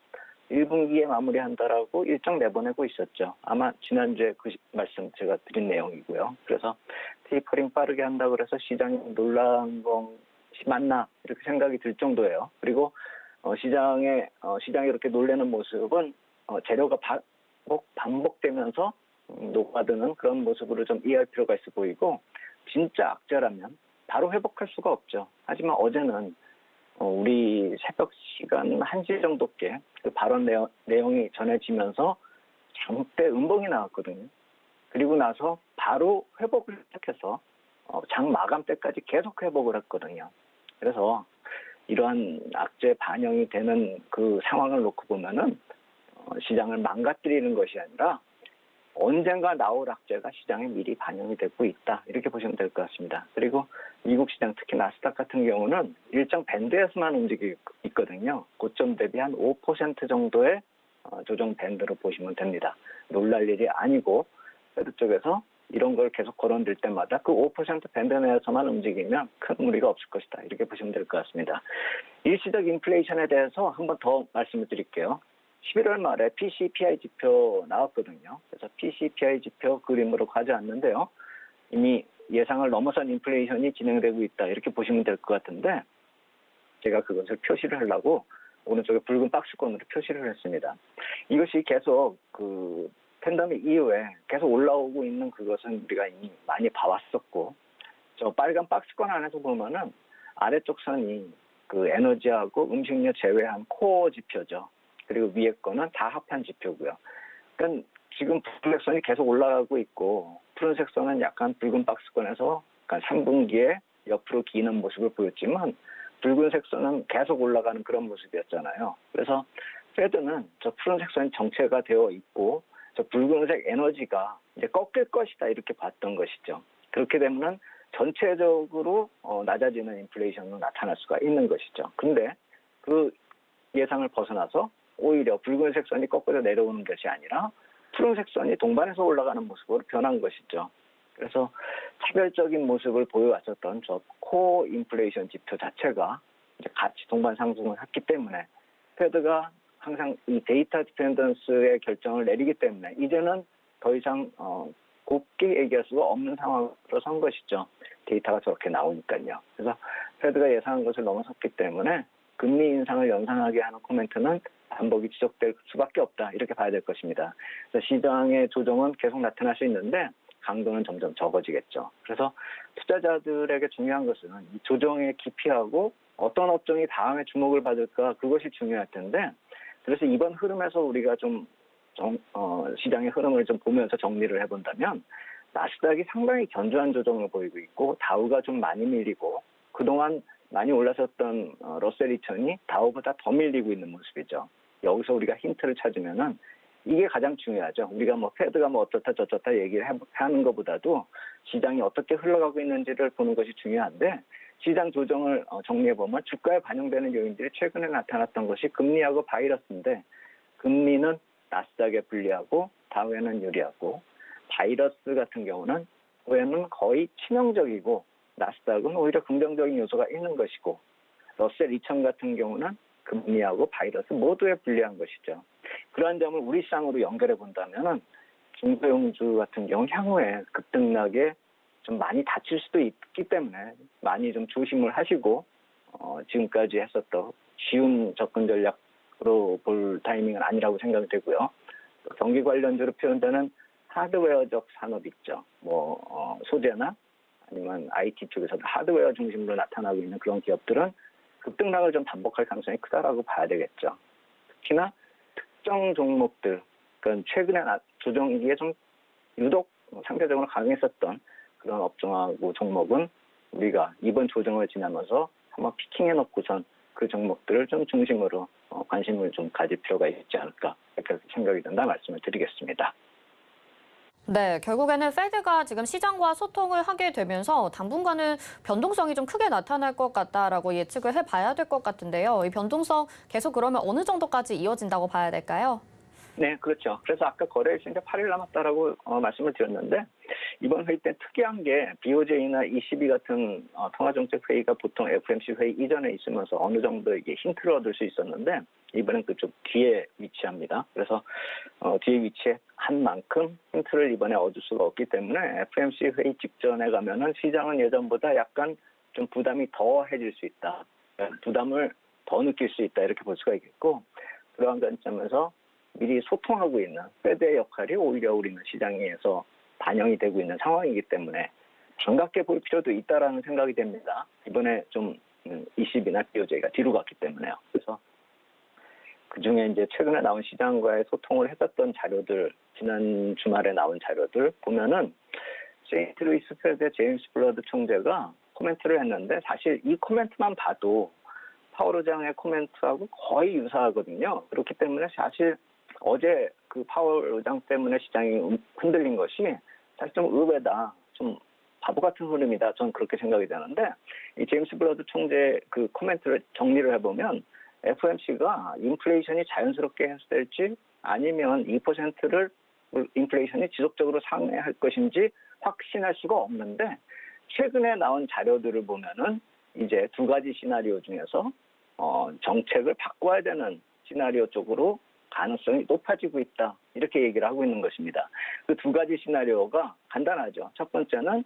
1분기에 마무리한다라고 일정 내보내고 있었죠. 아마 지난주에 그 말씀 제가 드린 내용이고요. 그래서 테이퍼링 빠르게 한다고 그래서 시장이 놀란 것이 맞나 이렇게 생각이 들 정도예요. 그리고 시장이 이렇게 놀라는 모습은 재료가 반복되면서 녹아드는 그런 모습으로 좀 이해할 필요가 있어 보이고 진짜 악재라면 바로 회복할 수가 없죠. 하지만 어제는 우리 새벽 시간 1시 정도께 그 발언 내용이 전해지면서 장대 음봉이 나왔거든요. 그리고 나서 바로 회복을 시작해서 장 마감 때까지 계속 회복을 했거든요. 그래서 이러한 악재 반영이 되는 그 상황을 놓고 보면은 시장을 망가뜨리는 것이 아니라 언젠가 나올 악재가 시장에 미리 반영이 되고 있다. 이렇게 보시면 될 것 같습니다. 그리고 미국 시장 특히 나스닥 같은 경우는 일정 밴드에서만 움직이고 있거든요. 고점 대비 한 5% 정도의 조정 밴드로 보시면 됩니다. 놀랄 일이 아니고 패드 쪽에서 이런 걸 계속 거론될 때마다 그 5% 밴드 내에서만 움직이면 큰 무리가 없을 것이다. 이렇게 보시면 될 것 같습니다. 일시적 인플레이션에 대해서 한 번 더 말씀을 드릴게요. 11월 말에 PCPI 지표 나왔거든요. 그래서 PCPI 지표 그림으로 가져왔는데요. 이미 예상을 넘어선 인플레이션이 진행되고 있다. 이렇게 보시면 될 것 같은데 제가 그것을 표시를 하려고 오른쪽에 붉은 박스권으로 표시를 했습니다. 이것이 계속 그 팬데믹 이후에 계속 올라오고 있는 그것은 우리가 이미 많이 봐왔었고 저 빨간 박스권 안에서 보면은 아래쪽 선이 그 에너지하고 음식료 제외한 코어 지표죠. 그리고 위에 거는 다 합한 지표고요. 그러니까 지금 붉은색 선이 계속 올라가고 있고 푸른색 선은 약간 붉은 박스권에서 그러니까 3분기에 옆으로 기는 모습을 보였지만 붉은색 선은 계속 올라가는 그런 모습이었잖아요. 그래서 패드는 저 푸른색 선이 정체가 되어 있고 저 붉은색 에너지가 이제 꺾일 것이다 이렇게 봤던 것이죠. 그렇게 되면 전체적으로 낮아지는 인플레이션으로 나타날 수가 있는 것이죠. 근데 그 예상을 벗어나서 오히려 붉은색 선이 꺾어져 내려오는 것이 아니라 푸른색 선이 동반해서 올라가는 모습으로 변한 것이죠. 그래서 차별적인 모습을 보여왔었던 저 코어 인플레이션 지표 자체가 이제 같이 동반 상승을 했기 때문에 패드가 항상 이 데이터 디펜던스의 결정을 내리기 때문에 이제는 더 이상 곱게 얘기할 수가 없는 상황으로 선 것이죠. 데이터가 저렇게 나오니까요. 그래서 패드가 예상한 것을 넘어섰기 때문에 금리 인상을 연상하게 하는 코멘트는 반복이 지속될 수밖에 없다. 이렇게 봐야 될 것입니다. 그래서 시장의 조정은 계속 나타날 수 있는데 강도는 점점 적어지겠죠. 그래서 투자자들에게 중요한 것은 이 조정의 깊이하고 어떤 업종이 다음에 주목을 받을까 그것이 중요할 텐데 그래서 이번 흐름에서 우리가 좀 시장의 흐름을 좀 보면서 정리를 해본다면 나스닥이 상당히 견조한 조정을 보이고 있고 다우가 좀 많이 밀리고 그동안 많이 올라섰던 러셀 2000이 다우보다 더 밀리고 있는 모습이죠. 여기서 우리가 힌트를 찾으면은 이게 가장 중요하죠. 우리가 뭐 패드가 뭐 어쩌다 저쩌다 얘기를 하는 것보다도 시장이 어떻게 흘러가고 있는지를 보는 것이 중요한데 시장 조정을 정리해보면 주가에 반영되는 요인들이 최근에 나타났던 것이 금리하고 바이러스인데 금리는 나스닥에 불리하고 다우에는 유리하고 바이러스 같은 경우는 거의 치명적이고 나스닥은 오히려 긍정적인 요소가 있는 것이고 러셀 2000 같은 경우는 금리하고 바이러스 모두에 불리한 것이죠. 그러한 점을 우리 시장으로 연결해 본다면 중소형주 같은 경우 향후에 급등락에 좀 많이 다칠 수도 있기 때문에 많이 좀 조심을 하시고 지금까지 했었던 쉬운 접근 전략으로 볼 타이밍은 아니라고 생각이 되고요. 경기 관련주로 표현되는 하드웨어적 산업 있죠. 소재나 아니면 IT 쪽에서도 하드웨어 중심으로 나타나고 있는 그런 기업들은 급등락을 좀 반복할 가능성이 크다라고 봐야 되겠죠. 특히나 특정 종목들, 그러니까 최근에 조정기에 좀 유독 상대적으로 강했었던 그런 업종하고 종목은 우리가 이번 조정을 지나면서 한번 피킹해 놓고선 그 종목들을 좀 중심으로 관심을 좀 가질 필요가 있지 않을까 이렇게 생각이 든다 말씀을 드리겠습니다. 네, 결국에는 페드가 지금 시장과 소통을 하게 되면서 당분간은 변동성이 좀 크게 나타날 것 같다라고 예측을 해봐야 될 것 같은데요. 이 변동성 계속 그러면 어느 정도까지 이어진다고 봐야 될까요? 네, 그렇죠. 그래서 아까 거래일이 이제 8일 남았다라고 말씀을 드렸는데 이번 회의 때 특이한 게 BOJ나 ECB 같은 통화정책회의가 보통 FOMC 회의 이전에 있으면서 어느 정도 이게 힌트를 얻을 수 있었는데 이번엔 그쪽 뒤에 위치합니다. 그래서 뒤에 위치한 만큼 힌트를 이번에 얻을 수가 없기 때문에 FOMC 회의 직전에 가면은 시장은 예전보다 약간 좀 부담이 더해질 수 있다. 부담을 더 느낄 수 있다 이렇게 볼 수가 있겠고 그러한 관점에서 미리 소통하고 있는 페드의 역할이 오히려 우리는 시장에서 반영이 되고 있는 상황이기 때문에 반갑게 볼 필요도 있다라는 생각이 됩니다. 이번에 좀 ECB나 BOJ가 뒤로 갔기 때문에요. 그래서 그중에 이제 최근에 나온 시장과의 소통을 했었던 자료들, 지난 주말에 나온 자료들 보면은 세인트 루이스 페드의 제임스 블러드 총재가 코멘트를 했는데 사실 이 코멘트만 봐도 파월 의장의 코멘트하고 거의 유사하거든요. 그렇기 때문에 사실 어제 그 파월 의장 때문에 시장이 흔들린 것이 사실 좀 의외다. 좀 바보 같은 흐름이다. 저는 그렇게 생각이 되는데 이 제임스 블러드 총재 그 코멘트를 정리를 해보면 FOMC가 인플레이션이 자연스럽게 해소될지 아니면 2%를 인플레이션이 지속적으로 상회할 것인지 확신할 수가 없는데 최근에 나온 자료들을 보면은 이제 두 가지 시나리오 중에서 정책을 바꿔야 되는 시나리오 쪽으로 가능성이 높아지고 있다. 이렇게 얘기를 하고 있는 것입니다. 그 두 가지 시나리오가 간단하죠. 첫 번째는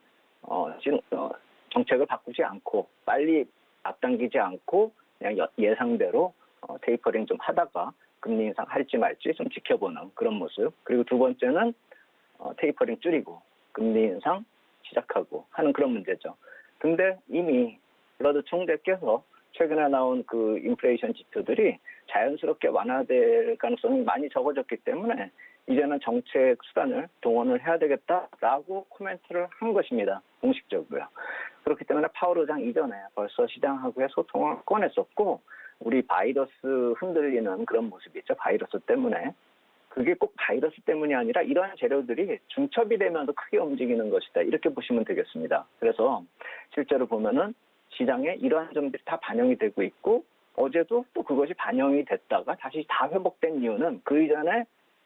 정책을 바꾸지 않고 빨리 앞당기지 않고 그냥 예상대로 테이퍼링 좀 하다가 금리 인상 할지 말지 좀 지켜보는 그런 모습. 그리고 두 번째는 테이퍼링 줄이고 금리 인상 시작하고 하는 그런 문제죠. 근데 이미 블러드 총재께서 최근에 나온 그 인플레이션 지표들이 자연스럽게 완화될 가능성이 많이 적어졌기 때문에 이제는 정책 수단을 동원을 해야 되겠다라고 코멘트를 한 것입니다. 공식적으로요. 그렇기 때문에 파월 의장 이전에 벌써 시장하고의 소통을 꺼냈었고 우리 바이러스 흔들리는 그런 모습이 있죠. 바이러스 때문에. 그게 꼭 바이러스 때문이 아니라 이러한 재료들이 중첩이 되면서 크게 움직이는 것이다. 이렇게 보시면 되겠습니다. 그래서 실제로 보면은 시장에 이러한 점들이 다 반영이 되고 있고 어제도 또 그것이 반영이 됐다가 다시 다 회복된 이유는 그 이전에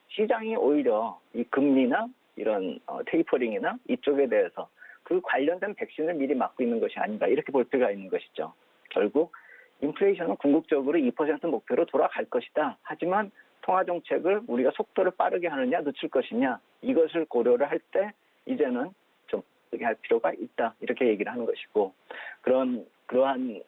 시장이 오히려 이 금리나 이런 테이퍼링이나 이쪽에 대해서 그 관련된 백신을 미리 맞고 있는 것이 아닌가 이렇게 볼 필요가 있는 것이죠. 결국 인플레이션은 궁극적으로 2% 목표로 돌아갈 것이다. 하지만 통화정책을 우리가 속도를 빠르게 하느냐 늦출 것이냐 이것을 고려를 할 때 이제는 좀 빠르게 할 필요가 있다. 이렇게 얘기를 하는 것이고 그러한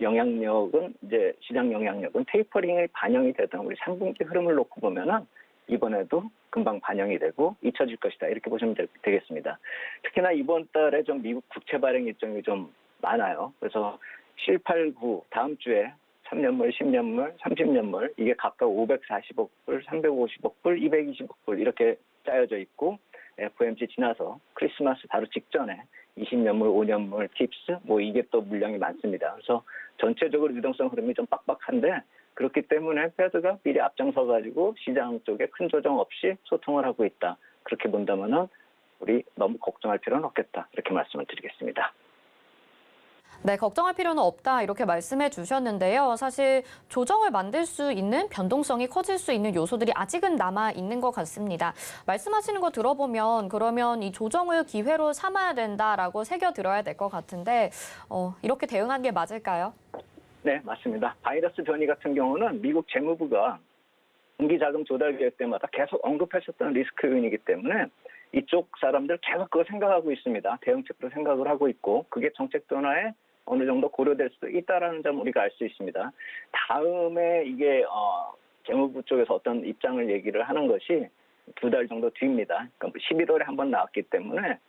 영향력은 이제 시장 영향력은 테이퍼링의 반영이 되던 우리 3분기 흐름을 놓고 보면은 이번에도 금방 반영이 되고 잊혀질 것이다. 이렇게 보시면 되겠습니다. 특히나 이번 달에 좀 미국 국채 발행 일정이 좀 많아요. 그래서 7, 8, 9 다음 주에 3년물, 10년물, 30년물 이게 각각 540억 불, 350억 불, 220억 불 이렇게 짜여져 있고 FOMC 지나서 크리스마스 바로 직전에 20년물, 5년물, 팁스 이게 또 물량이 많습니다. 그래서 전체적으로 유동성 흐름이 좀 빡빡한데 그렇기 때문에 페드가 미리 앞장서 가지고 시장 쪽에 큰 조정 없이 소통을 하고 있다. 그렇게 본다면은 우리 너무 걱정할 필요는 없겠다. 이렇게 말씀을 드리겠습니다. 네, 걱정할 필요는 없다 이렇게 말씀해 주셨는데요. 사실 조정을 만들 수 있는 변동성이 커질 수 있는 요소들이 아직은 남아 있는 것 같습니다. 말씀하시는 거 들어보면 그러면 이 조정을 기회로 삼아야 된다라고 새겨 들어야 될 것 같은데 이렇게 대응한 게 맞을까요? 네, 맞습니다. 바이러스 변이 같은 경우는 미국 재무부가 분기자금 조달 계획 때마다 계속 언급하셨던 리스크 요인이기 때문에 이쪽 사람들 계속 그거 생각하고 있습니다. 대응책도 생각을 하고 있고 그게 정책 변화의 어느 정도 고려될 수도 있다라는 점 우리가 알 수 있습니다. 다음에 이게 재무부 쪽에서 어떤 입장을 얘기를 하는 것이 2달 정도 뒤입니다. 그러니까 11월에 한번 나왔기 때문에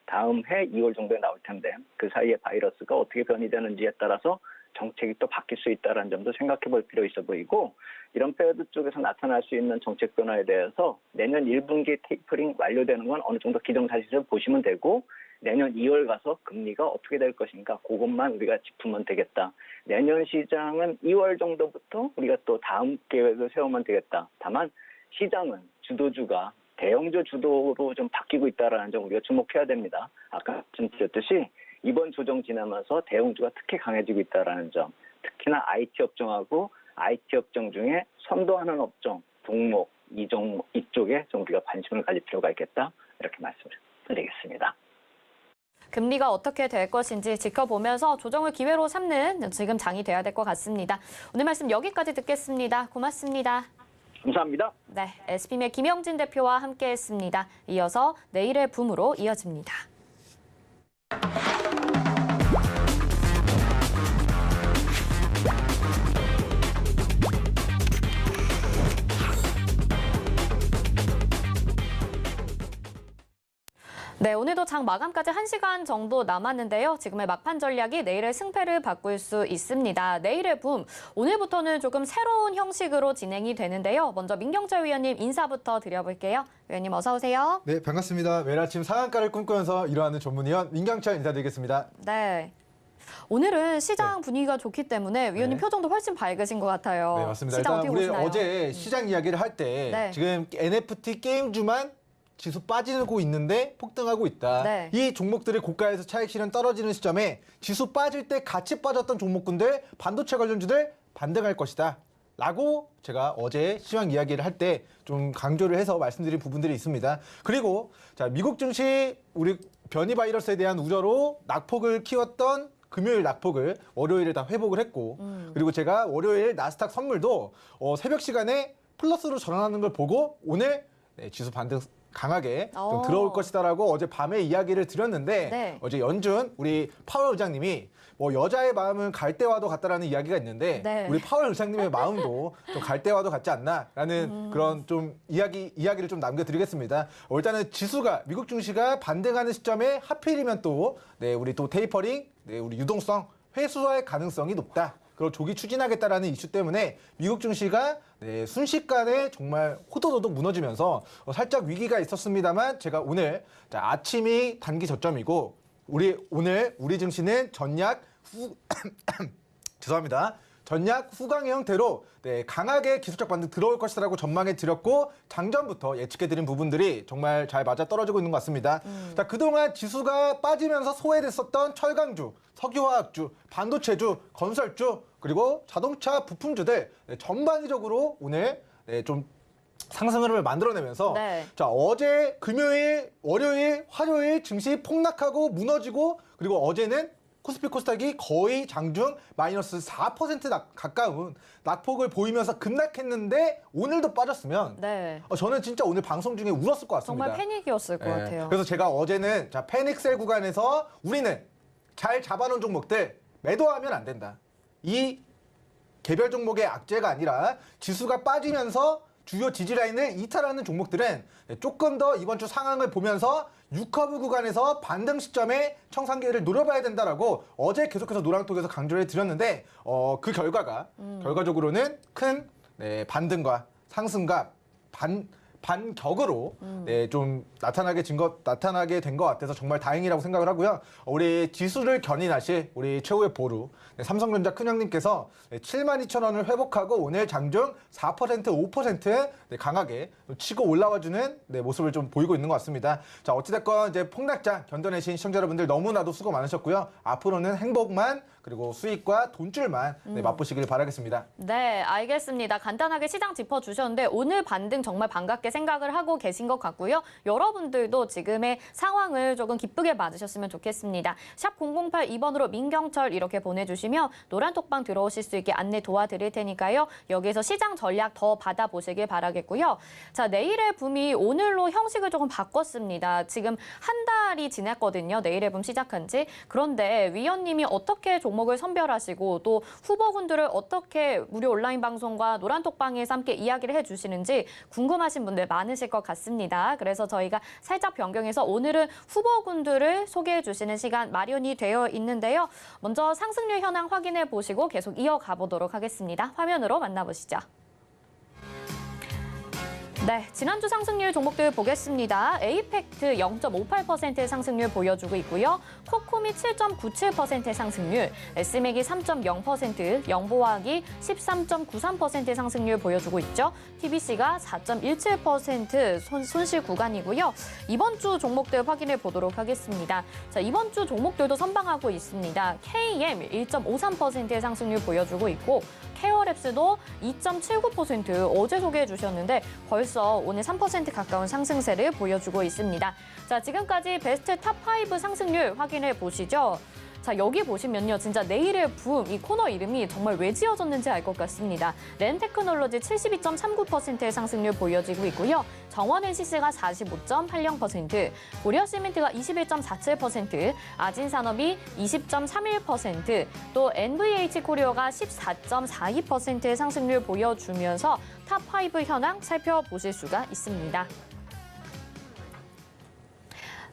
다음 해 2월 정도에 나올 텐데 그 사이에 바이러스가 어떻게 변이되는지에 따라서 정책이 또 바뀔 수 있다는 점도 생각해 볼 필요 있어 보이고 이런 페드 쪽에서 나타날 수 있는 정책 변화에 대해서 내년 1분기 테이퍼링 완료되는 건 어느 정도 기정사실을 보시면 되고 내년 2월 가서 금리가 어떻게 될 것인가 그것만 우리가 짚으면 되겠다. 내년 시장은 2월 정도부터 우리가 또 다음 계획을 세우면 되겠다. 다만 시장은 주도주가 대형주 주도로 좀 바뀌고 있다는 점 우리가 주목해야 됩니다. 아까 말씀드렸듯이 이번 조정 지나면서 대형주가 특히 강해지고 있다는 점, 특히나 IT 업종하고 IT 업종 중에 선도하는 업종, 종목, 이쪽에 좀 우리가 관심을 가질 필요가 있겠다. 이렇게 말씀을 드리겠습니다. 금리가 어떻게 될 것인지 지켜보면서 조정을 기회로 삼는 지금 장이 돼야 될 것 같습니다. 오늘 말씀 여기까지 듣겠습니다. 고맙습니다. 감사합니다. 네, SBM의 김영진 대표와 함께했습니다. 이어서 내일의 붐으로 이어집니다. 네, 오늘도 장 마감까지 1시간 정도 남았는데요. 지금의 막판 전략이 내일의 승패를 바꿀 수 있습니다. 내일의 붐, 오늘부터는 조금 새로운 형식으로 진행이 되는데요. 먼저 민경철 위원님 인사부터 드려볼게요. 위원님 어서 오세요. 네, 반갑습니다. 매일 아침 상한가를 꿈꾸면서 일어나는 전문위원 민경철 인사드리겠습니다. 네. 오늘은 시장 분위기가 좋기 때문에 위원님 네. 표정도 훨씬 밝으신 것 같아요. 네, 맞습니다. 시장 일단 어떻게 우리 보시나요? 어제 시장 이야기를 할 때 네. 지금 NFT 게임주만 지수 빠지고 있는데 폭등하고 있다. 네. 이 종목들의 고가에서 차익 실현 떨어지는 시점에 지수 빠질 때 같이 빠졌던 종목군들, 반도체 관련주들 반등할 것이다. 라고 제가 어제 시황 이야기를 할 때 좀 강조를 해서 말씀드린 부분들이 있습니다. 그리고 자, 미국 증시 우리 변이 바이러스에 대한 우려로 낙폭을 키웠던 금요일 낙폭을 월요일에 다 회복을 했고 그리고 제가 월요일 나스닥 선물도 새벽 시간에 플러스로 전환하는 걸 보고 오늘 지수 반등 강하게 좀 들어올 것이다라고 어제 밤에 이야기를 드렸는데 네. 어제 연준 우리 파월 의장님이 뭐 여자의 마음은 갈대와도 같다라는 이야기가 있는데 네. 우리 파월 의장님의 마음도 좀 갈대와도 같지 않나라는 그런 좀 이야기를 좀 남겨드리겠습니다. 일단은 지수가 미국 증시가 반등하는 시점에 하필이면 또 우리 또 테이퍼링 우리 유동성 회수할 가능성이 높다. 그걸 조기 추진하겠다라는 이슈 때문에 미국 증시가 순식간에 정말 호도도독 무너지면서 살짝 위기가 있었습니다만 제가 오늘 아침이 단기 저점이고 오늘 우리 증시는 전략 죄송합니다. 전략 후강 형태로 강하게 기술적 반등 들어올 것이라고 전망해 드렸고 장전부터 예측해 드린 부분들이 정말 잘 맞아 떨어지고 있는 것 같습니다. 자, 그동안 지수가 빠지면서 소외됐었던 철강주, 석유화학주, 반도체주, 건설주 그리고 자동차 부품주들 전반적으로 오늘 좀 상승 흐름을 만들어내면서 네. 자, 어제 금요일, 월요일, 화요일 증시 폭락하고 무너지고 그리고 어제는 코스피 코스닥이 거의 장중 마이너스 4% 가까운 낙폭을 보이면서 급락했는데 오늘도 빠졌으면 네. 저는 진짜 오늘 방송 중에 울었을 것 같습니다. 정말 패닉이었을 것 같아요. 그래서 제가 어제는 패닉셀 구간에서 우리는 잘 잡아놓은 종목들 매도하면 안 된다. 이 개별 종목의 악재가 아니라 지수가 빠지면서 주요 지지라인을 이탈하는 종목들은 조금 더 이번 주 상황을 보면서 6커브 구간에서 반등 시점에 청산기회를 노려봐야 된다라고 어제 계속해서 노랑톡에서 강조를 드렸는데 그 결과가 결과적으로는 큰 반등과 상승과 반격으로 좀 나타나게 된 것 같아서 정말 다행이라고 생각을 하고요. 우리 지수를 견인하실 우리 최후의 보루 삼성전자 큰형님께서 72,000원을 회복하고 오늘 장중 4% 5% 강하게 치고 올라와주는 모습을 좀 보이고 있는 것 같습니다. 자, 어찌됐건 이제 폭락장 견뎌내신 시청자 여러분들 너무나도 수고 많으셨고요. 앞으로는 행복만 그리고 수익과 돈줄만 맛보시길 바라겠습니다. 네, 알겠습니다. 간단하게 시장 짚어주셨는데 오늘 반등 정말 반갑게 생각을 하고 계신 것 같고요. 여러분들도 지금의 상황을 조금 기쁘게 맞으셨으면 좋겠습니다. 샵 0082번으로 민경철 이렇게 보내주시면 노란톡방 들어오실 수 있게 안내 도와드릴 테니까요. 여기에서 시장 전략 더 받아보시길 바라겠고요. 자, 내일의 붐이 오늘로 형식을 조금 바꿨습니다. 지금 한 달이 지났거든요. 내일의 붐 시작한 지. 그런데 위원님이 어떻게 종목을 선별하시고 또 후보군들을 어떻게 무료 온라인 방송과 노란톡방에서 함께 이야기를 해주시는지 궁금하신 분들 많으실 것 같습니다. 그래서 저희가 살짝 변경해서 오늘은 후보군들을 소개해 주시는 시간 마련이 되어 있는데요. 먼저 상승률 현황 확인해 보시고 계속 이어가 보도록 하겠습니다. 화면으로 만나보시죠. 네, 지난주 상승률 종목들 보겠습니다. 에이펙트 0.58%의 상승률 보여주고 있고요. 코코미 7.97%의 상승률, 에스맥이 3.0%, 영보화학이 13.93%의 상승률 보여주고 있죠. TBC가 4.17% 손실 구간이고요. 이번 주 종목들 확인해 보도록 하겠습니다. 자, 이번 주 종목들도 선방하고 있습니다. KM 1.53%의 상승률 보여주고 있고 케어랩스도 2.79% 어제 소개해 주셨는데 벌써 오늘 3% 가까운 상승세를 보여주고 있습니다. 자, 지금까지 베스트 탑5 상승률 확인해 보시죠. 자, 여기 보시면요. 진짜 내일의 붐, 이 코너 이름이 정말 왜 지어졌는지 알 것 같습니다. 렌테크놀로지 72.39%의 상승률 보여지고 있고요. 정원NCC가 45.80%, 고려시멘트가 21.47%, 아진산업이 20.31%, 또 NVH코리아가 14.42%의 상승률 보여주면서 탑5 현황 살펴보실 수가 있습니다.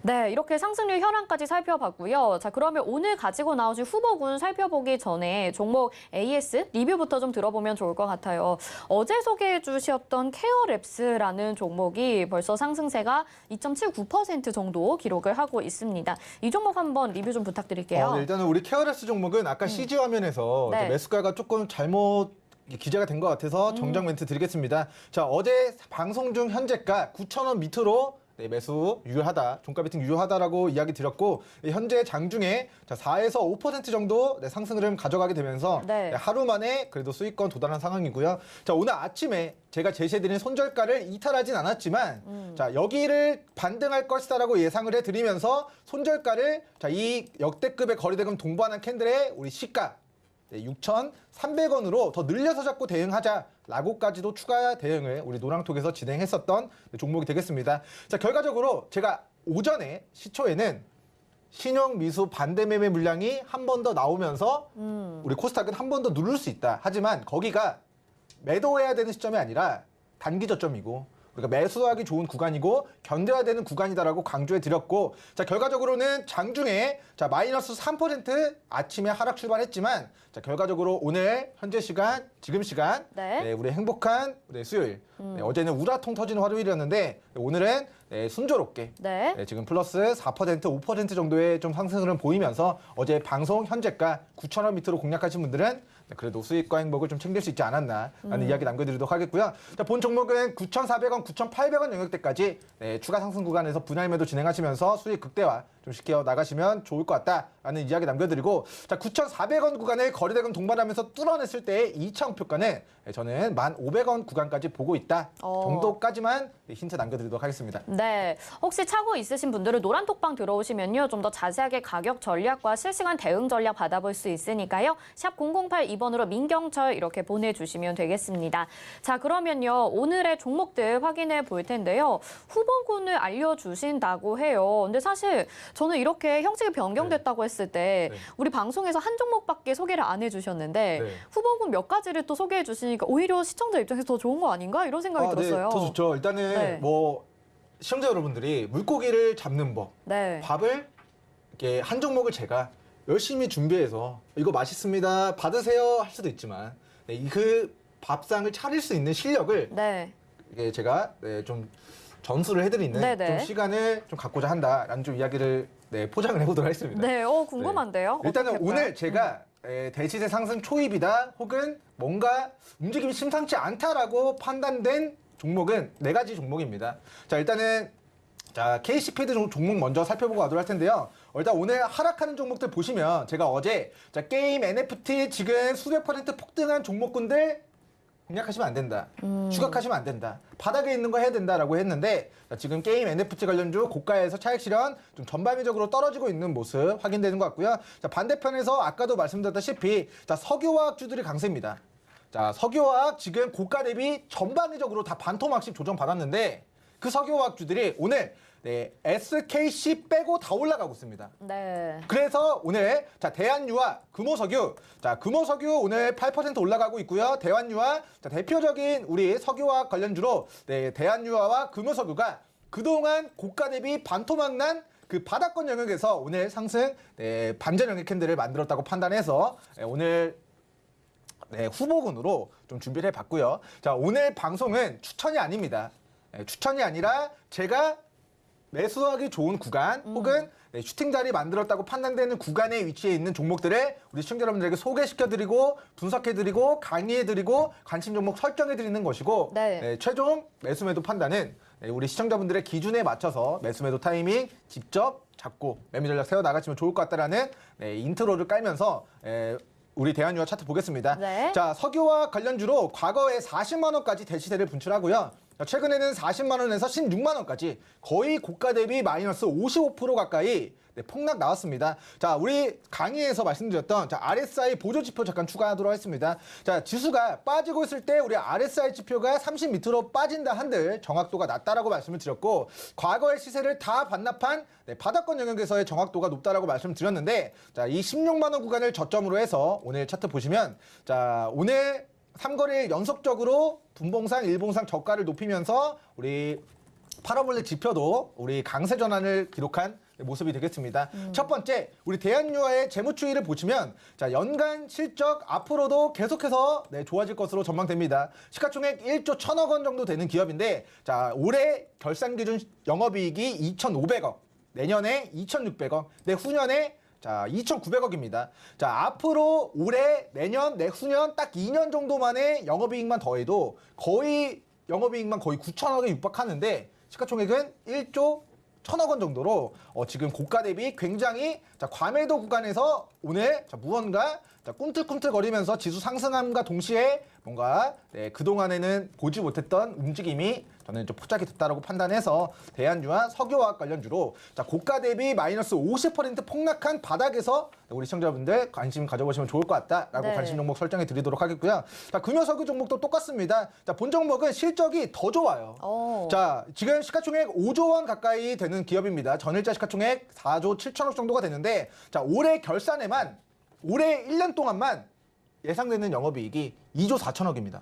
네, 이렇게 상승률 현황까지 살펴봤고요. 자, 그러면 오늘 가지고 나오신 후보군 살펴보기 전에 종목 AS 리뷰부터 좀 들어보면 좋을 것 같아요. 어제 소개해 주셨던 케어랩스라는 종목이 벌써 상승세가 2.79% 정도 기록을 하고 있습니다. 이 종목 한번 리뷰 좀 부탁드릴게요. 네, 일단은 우리 케어랩스 종목은 아까 CG 화면에서 네. 매수가가 조금 잘못 기재가 된 것 같아서 정정 멘트 드리겠습니다. 자, 어제 방송 중 현재가 9,000원 밑으로 매수 유효하다, 종가 베팅 유효하다라고 이야기 드렸고 현재 장중에 4에서 5% 정도 상승 흐름 가져가게 되면서 네. 하루 만에 그래도 수익권 도달한 상황이고요. 자, 오늘 아침에 제가 제시해드린 손절가를 이탈하진 않았지만 자, 여기를 반등할 것이다라고 예상을 해드리면서 손절가를 이 역대급의 거래대금 동반한 캔들의 우리 시가 6,300원으로 더 늘려서 잡고 대응하자라고까지도 추가 대응을 우리 노랑톡에서 진행했었던 종목이 되겠습니다. 자, 결과적으로 제가 오전에 시초에는 신용 미수 반대 매매 물량이 한 번 더 나오면서 우리 코스닥은 한 번 더 누를 수 있다. 하지만 거기가 매도해야 되는 시점이 아니라 단기 저점이고 우리가 매수하기 좋은 구간이고 견뎌야 되는 구간이다라고 강조해 드렸고, 자, 결과적으로는 장중에 마이너스 3% 아침에 하락 출발했지만 자, 결과적으로 오늘 현재 시간 지금 시간 네. 우리 행복한 수요일 어제는 우라통 터지는 화요일이었는데 오늘은 순조롭게 네. 지금 플러스 4% 5% 정도의 좀 상승을 보이면서 어제 방송 현재가 9,000원 밑으로 공략하신 분들은 그래도 수익과 행복을 좀 챙길 수 있지 않았나라는 이야기 남겨드리도록 하겠고요. 자, 본 종목은 9,400원, 9,800원 영역대까지 추가 상승 구간에서 분할 매도 진행하시면서 수익 극대화 좀 시켜 나가시면 좋을 것 같다라는 이야기 남겨드리고, 자, 9,400원 구간을 거래대금 동반하면서 뚫어냈을 때의 2차 목표가는 저는 1,500원 구간까지 보고 있다 정도까지만 힌트 남겨드리도록 하겠습니다. 네, 혹시 차고 있으신 분들은 노란톡방 들어오시면요. 좀 더 자세하게 가격 전략과 실시간 대응 전략 받아볼 수 있으니까요. 샵 0082번으로 민경철 이렇게 보내주시면 되겠습니다. 자, 그러면요. 오늘의 종목들 확인해 볼 텐데요. 후보군을 알려주신다고 해요. 근데 사실 저는 이렇게 형식이 변경됐다고 했을 때 네. 우리 방송에서 한 종목밖에 소개를 안 해주셨는데 네. 후보군 몇 가지를 또 소개해 주시니까 오히려 시청자 입장에서 더 좋은 거 아닌가? 이런 생각이 들었어요. 네, 더 좋죠. 일단은 네. 뭐 시청자 여러분들이 물고기를 잡는 법, 네. 밥을 이렇게 한 종목을 제가 열심히 준비해서 이거 맛있습니다 받으세요 할 수도 있지만 그 밥상을 차릴 수 있는 실력을 네. 이게 제가 좀 전수를 해드리는 네네. 좀 시간을 좀 갖고자 한다라는 좀 이야기를 포장을 해보도록 하겠습니다. 네, 궁금한데요. 일단은 어떻게 오늘 할까요? 제가 대시세 상승 초입이다 혹은 뭔가 움직임이 심상치 않다라고 판단된 종목은 4가지 종목입니다. 자, 일단은 KC패드 종목 먼저 살펴보고 가도록 할 텐데요. 일단 오늘 하락하는 종목들 보시면 제가 어제 게임 NFT 지금 수백 % 폭등한 종목군들 공략하시면 안 된다. 추격하시면 안 된다. 바닥에 있는 거 해야 된다라고 했는데 자, 지금 게임 NFT 관련주 고가에서 차익 실현 좀 전반적으로 떨어지고 있는 모습 확인되는 것 같고요. 자, 반대편에서 아까도 말씀드렸다시피 자, 석유화학주들이 강세입니다. 자, 석유화학 지금 고가 대비 전반적으로 다 반토막씩 조정받았는데 그 석유화학주들이 오늘 네, SKC 빼고 다 올라가고 있습니다. 네. 그래서 오늘 자 대한유화, 금호석유, 자 금호석유 오늘 8% 올라가고 있고요. 대한유화, 자 대표적인 우리 석유화학 관련주로 네, 대한유화와 금호석유가 그동안 고가 대비 반토막 난 그 바닥권 영역에서 오늘 상승 네, 반전 영역 캔들을 만들었다고 판단해서 네, 오늘 네, 후보군으로 좀 준비를 해봤고요. 자 오늘 방송은 추천이 아닙니다. 네, 추천이 아니라 제가 매수하기 좋은 구간 혹은 네, 슈팅 자리 만들었다고 판단되는 구간에 위치해 있는 종목들을 우리 시청자 여러분들에게 소개시켜드리고 분석해드리고 강의해드리고 관심 종목 설정해드리는 것이고 네. 네, 최종 매수 매도 판단은 네, 우리 시청자분들의 기준에 맞춰서 매수 매도 타이밍 직접 잡고 매매 전략 세워나가시면 좋을 것 같다라는 네, 인트로를 깔면서 우리 대한유화 차트 보겠습니다. 네. 자 석유화 관련주로 과거에 40만 원까지 대시세를 분출하고요. 최근에는 40만 원에서 16만 원까지 거의 고가 대비 마이너스 55% 가까이 네, 폭락 나왔습니다. 자, 우리 강의에서 말씀드렸던 자, RSI 보조 지표 잠깐 추가하도록 하겠습니다. 자, 지수가 빠지고 있을 때 우리 RSI 지표가 30 밑으로 빠진다 한들 정확도가 낮다라고 말씀을 드렸고 과거의 시세를 다 반납한 네, 바닥권 영역에서의 정확도가 높다라고 말씀을 드렸는데 자, 이 16만 원 구간을 저점으로 해서 오늘 차트 보시면 자, 오늘 3거래일 연속적으로 분봉상, 일봉상 저가를 높이면서 우리 파라볼릭 지표도 우리 강세 전환을 기록한 모습이 되겠습니다. 첫 번째, 우리 대한유화의 재무추이를 보시면 자 연간 실적 앞으로도 계속해서 네, 좋아질 것으로 전망됩니다. 시가총액 1조 1,000억 원 정도 되는 기업인데 자 올해 결산 기준 영업이익이 2,500억, 내년에 2,600억, 내후년에 자, 2,900억입니다. 자, 앞으로 올해, 내년, 내후년 딱 2년 정도 만에 영업이익만 더해도 거의 영업이익만 거의 9천억에 육박하는데 시가총액은 1조 1,000억 원 정도로 지금 고가 대비 굉장히 자, 과매도 구간에서 오늘 자, 무언가 자, 꿈틀꿈틀거리면서 지수 상승함과 동시에 뭔가 네, 그동안에는 보지 못했던 움직임이 저는 좀 포착이 됐다라고 판단해서 대한유화 석유화학 관련주로 자, 고가 대비 마이너스 50% 폭락한 바닥에서 우리 시청자분들 관심 가져보시면 좋을 것 같다라고 네. 관심 종목 설정해 드리도록 하겠고요. 자, 금요석유 종목도 똑같습니다. 자, 본 종목은 실적이 더 좋아요. 자, 지금 시가총액 5조 원 가까이 되는 기업입니다. 전일자 시가총액 4조 7천억 정도가 되는데 자, 올해 결산에만 올해 1년 동안만 예상되는 영업이익이 2조 4천억입니다.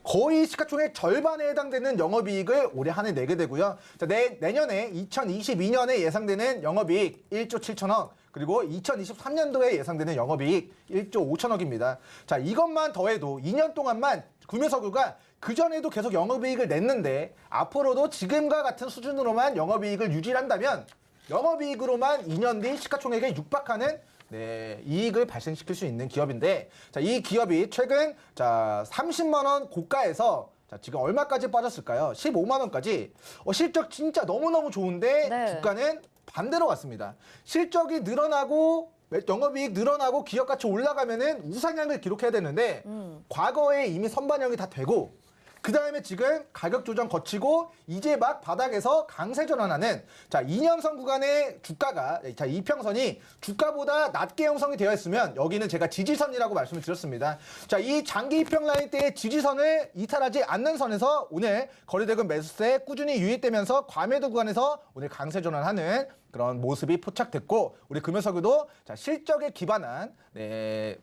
거의 시가총액 절반에 해당되는 영업이익을 올해 한 해 내게 되고요. 자, 내년에 2022년에 예상되는 영업이익 1조 7천억, 그리고 2023년도에 예상되는 영업이익 1조 5천억입니다. 자, 이것만 더해도 2년 동안만 금요석유가 그전에도 계속 영업이익을 냈는데 앞으로도 지금과 같은 수준으로만 영업이익을 유지한다면 영업이익으로만 2년 뒤 시가총액에 육박하는 네, 이익을 발생시킬 수 있는 기업인데 자, 이 기업이 최근 자, 30만 원 고가에서 자, 지금 얼마까지 빠졌을까요? 15만 원까지. 실적 진짜 너무너무 좋은데 네. 주가는 반대로 갔습니다. 실적이 늘어나고 영업이익 늘어나고 기업 가치 올라가면은 우상향을 기록해야 되는데 과거에 이미 선반영이 다 되고 그 다음에 지금 가격 조정 거치고 이제 막 바닥에서 강세 전환하는 자 2년선 구간의 주가가 자 이평선이 주가보다 낮게 형성이 되어 있으면 여기는 제가 지지선이라고 말씀을 드렸습니다. 자 이 장기 이평 라인 때의 지지선을 이탈하지 않는 선에서 오늘 거래대금 매수세 꾸준히 유입되면서 과매도 구간에서 오늘 강세 전환하는 그런 모습이 포착됐고 우리 금요석유도 자 실적에 기반한 네.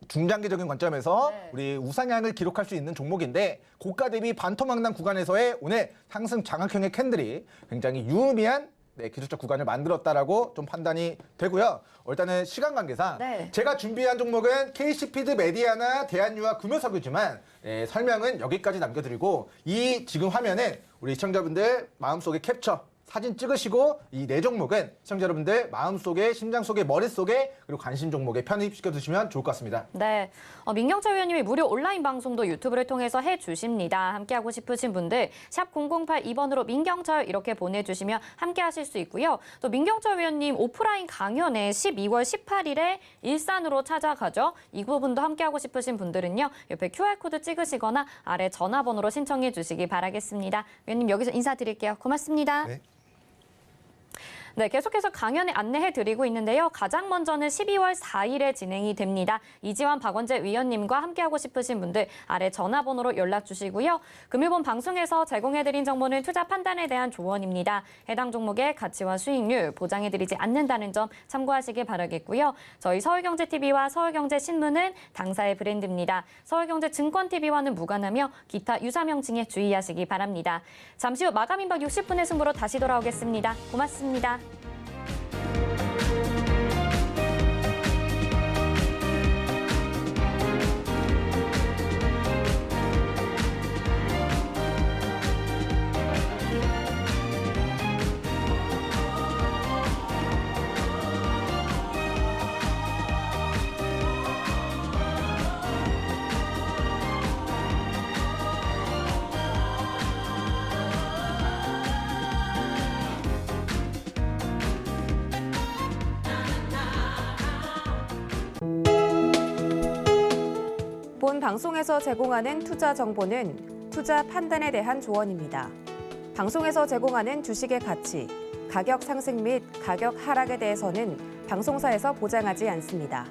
중장기적인 관점에서 네. 우리 우상향을 기록할 수 있는 종목인데 고가 대비 반토막난 구간에서의 오늘 상승 장악형의 캔들이 굉장히 유의미한 네, 기술적 구간을 만들었다라고 좀 판단이 되고요. 일단은 시간 관계상 네. 제가 준비한 종목은 KC피드 메디아나 대한유화 금요석유지만 설명은 여기까지 남겨드리고 이 지금 화면은 우리 시청자분들 마음속에 캡처 사진 찍으시고 이 네 종목은 시청자 여러분들 마음속에, 심장 속에, 머릿속에 그리고 관심 종목에 편입시켜 두시면 좋을 것 같습니다. 네, 민경철 위원님이 무료 온라인 방송도 유튜브를 통해서 해주십니다. 함께하고 싶으신 분들 샵 0082번으로 민경철 이렇게 보내주시면 함께하실 수 있고요. 또 민경철 위원님 오프라인 강연에 12월 18일에 일산으로 찾아가죠. 이 부분도 함께하고 싶으신 분들은요. 옆에 QR코드 찍으시거나 아래 전화번호로 신청해 주시기 바라겠습니다. 위원님 여기서 인사드릴게요. 고맙습니다. 네. 네, 계속해서 강연에 안내해드리고 있는데요. 가장 먼저는 12월 4일에 진행이 됩니다. 이지환, 박원재 위원님과 함께하고 싶으신 분들 아래 전화번호로 연락 주시고요. 금일본 방송에서 제공해드린 정보는 투자 판단에 대한 조언입니다. 해당 종목의 가치와 수익률 보장해드리지 않는다는 점 참고하시길 바라겠고요. 저희 서울경제TV와 서울경제신문은 당사의 브랜드입니다. 서울경제증권TV와는 무관하며 기타 유사 명칭에 주의하시기 바랍니다. 잠시 후 마감 임박 60분의 승부로 다시 돌아오겠습니다. 고맙습니다. 본 방송에서 제공하는 투자 정보는 투자 판단에 대한 조언입니다. 방송에서 제공하는 주식의 가치, 가격 상승 및 가격 하락에 대해서는 방송사에서 보장하지 않습니다.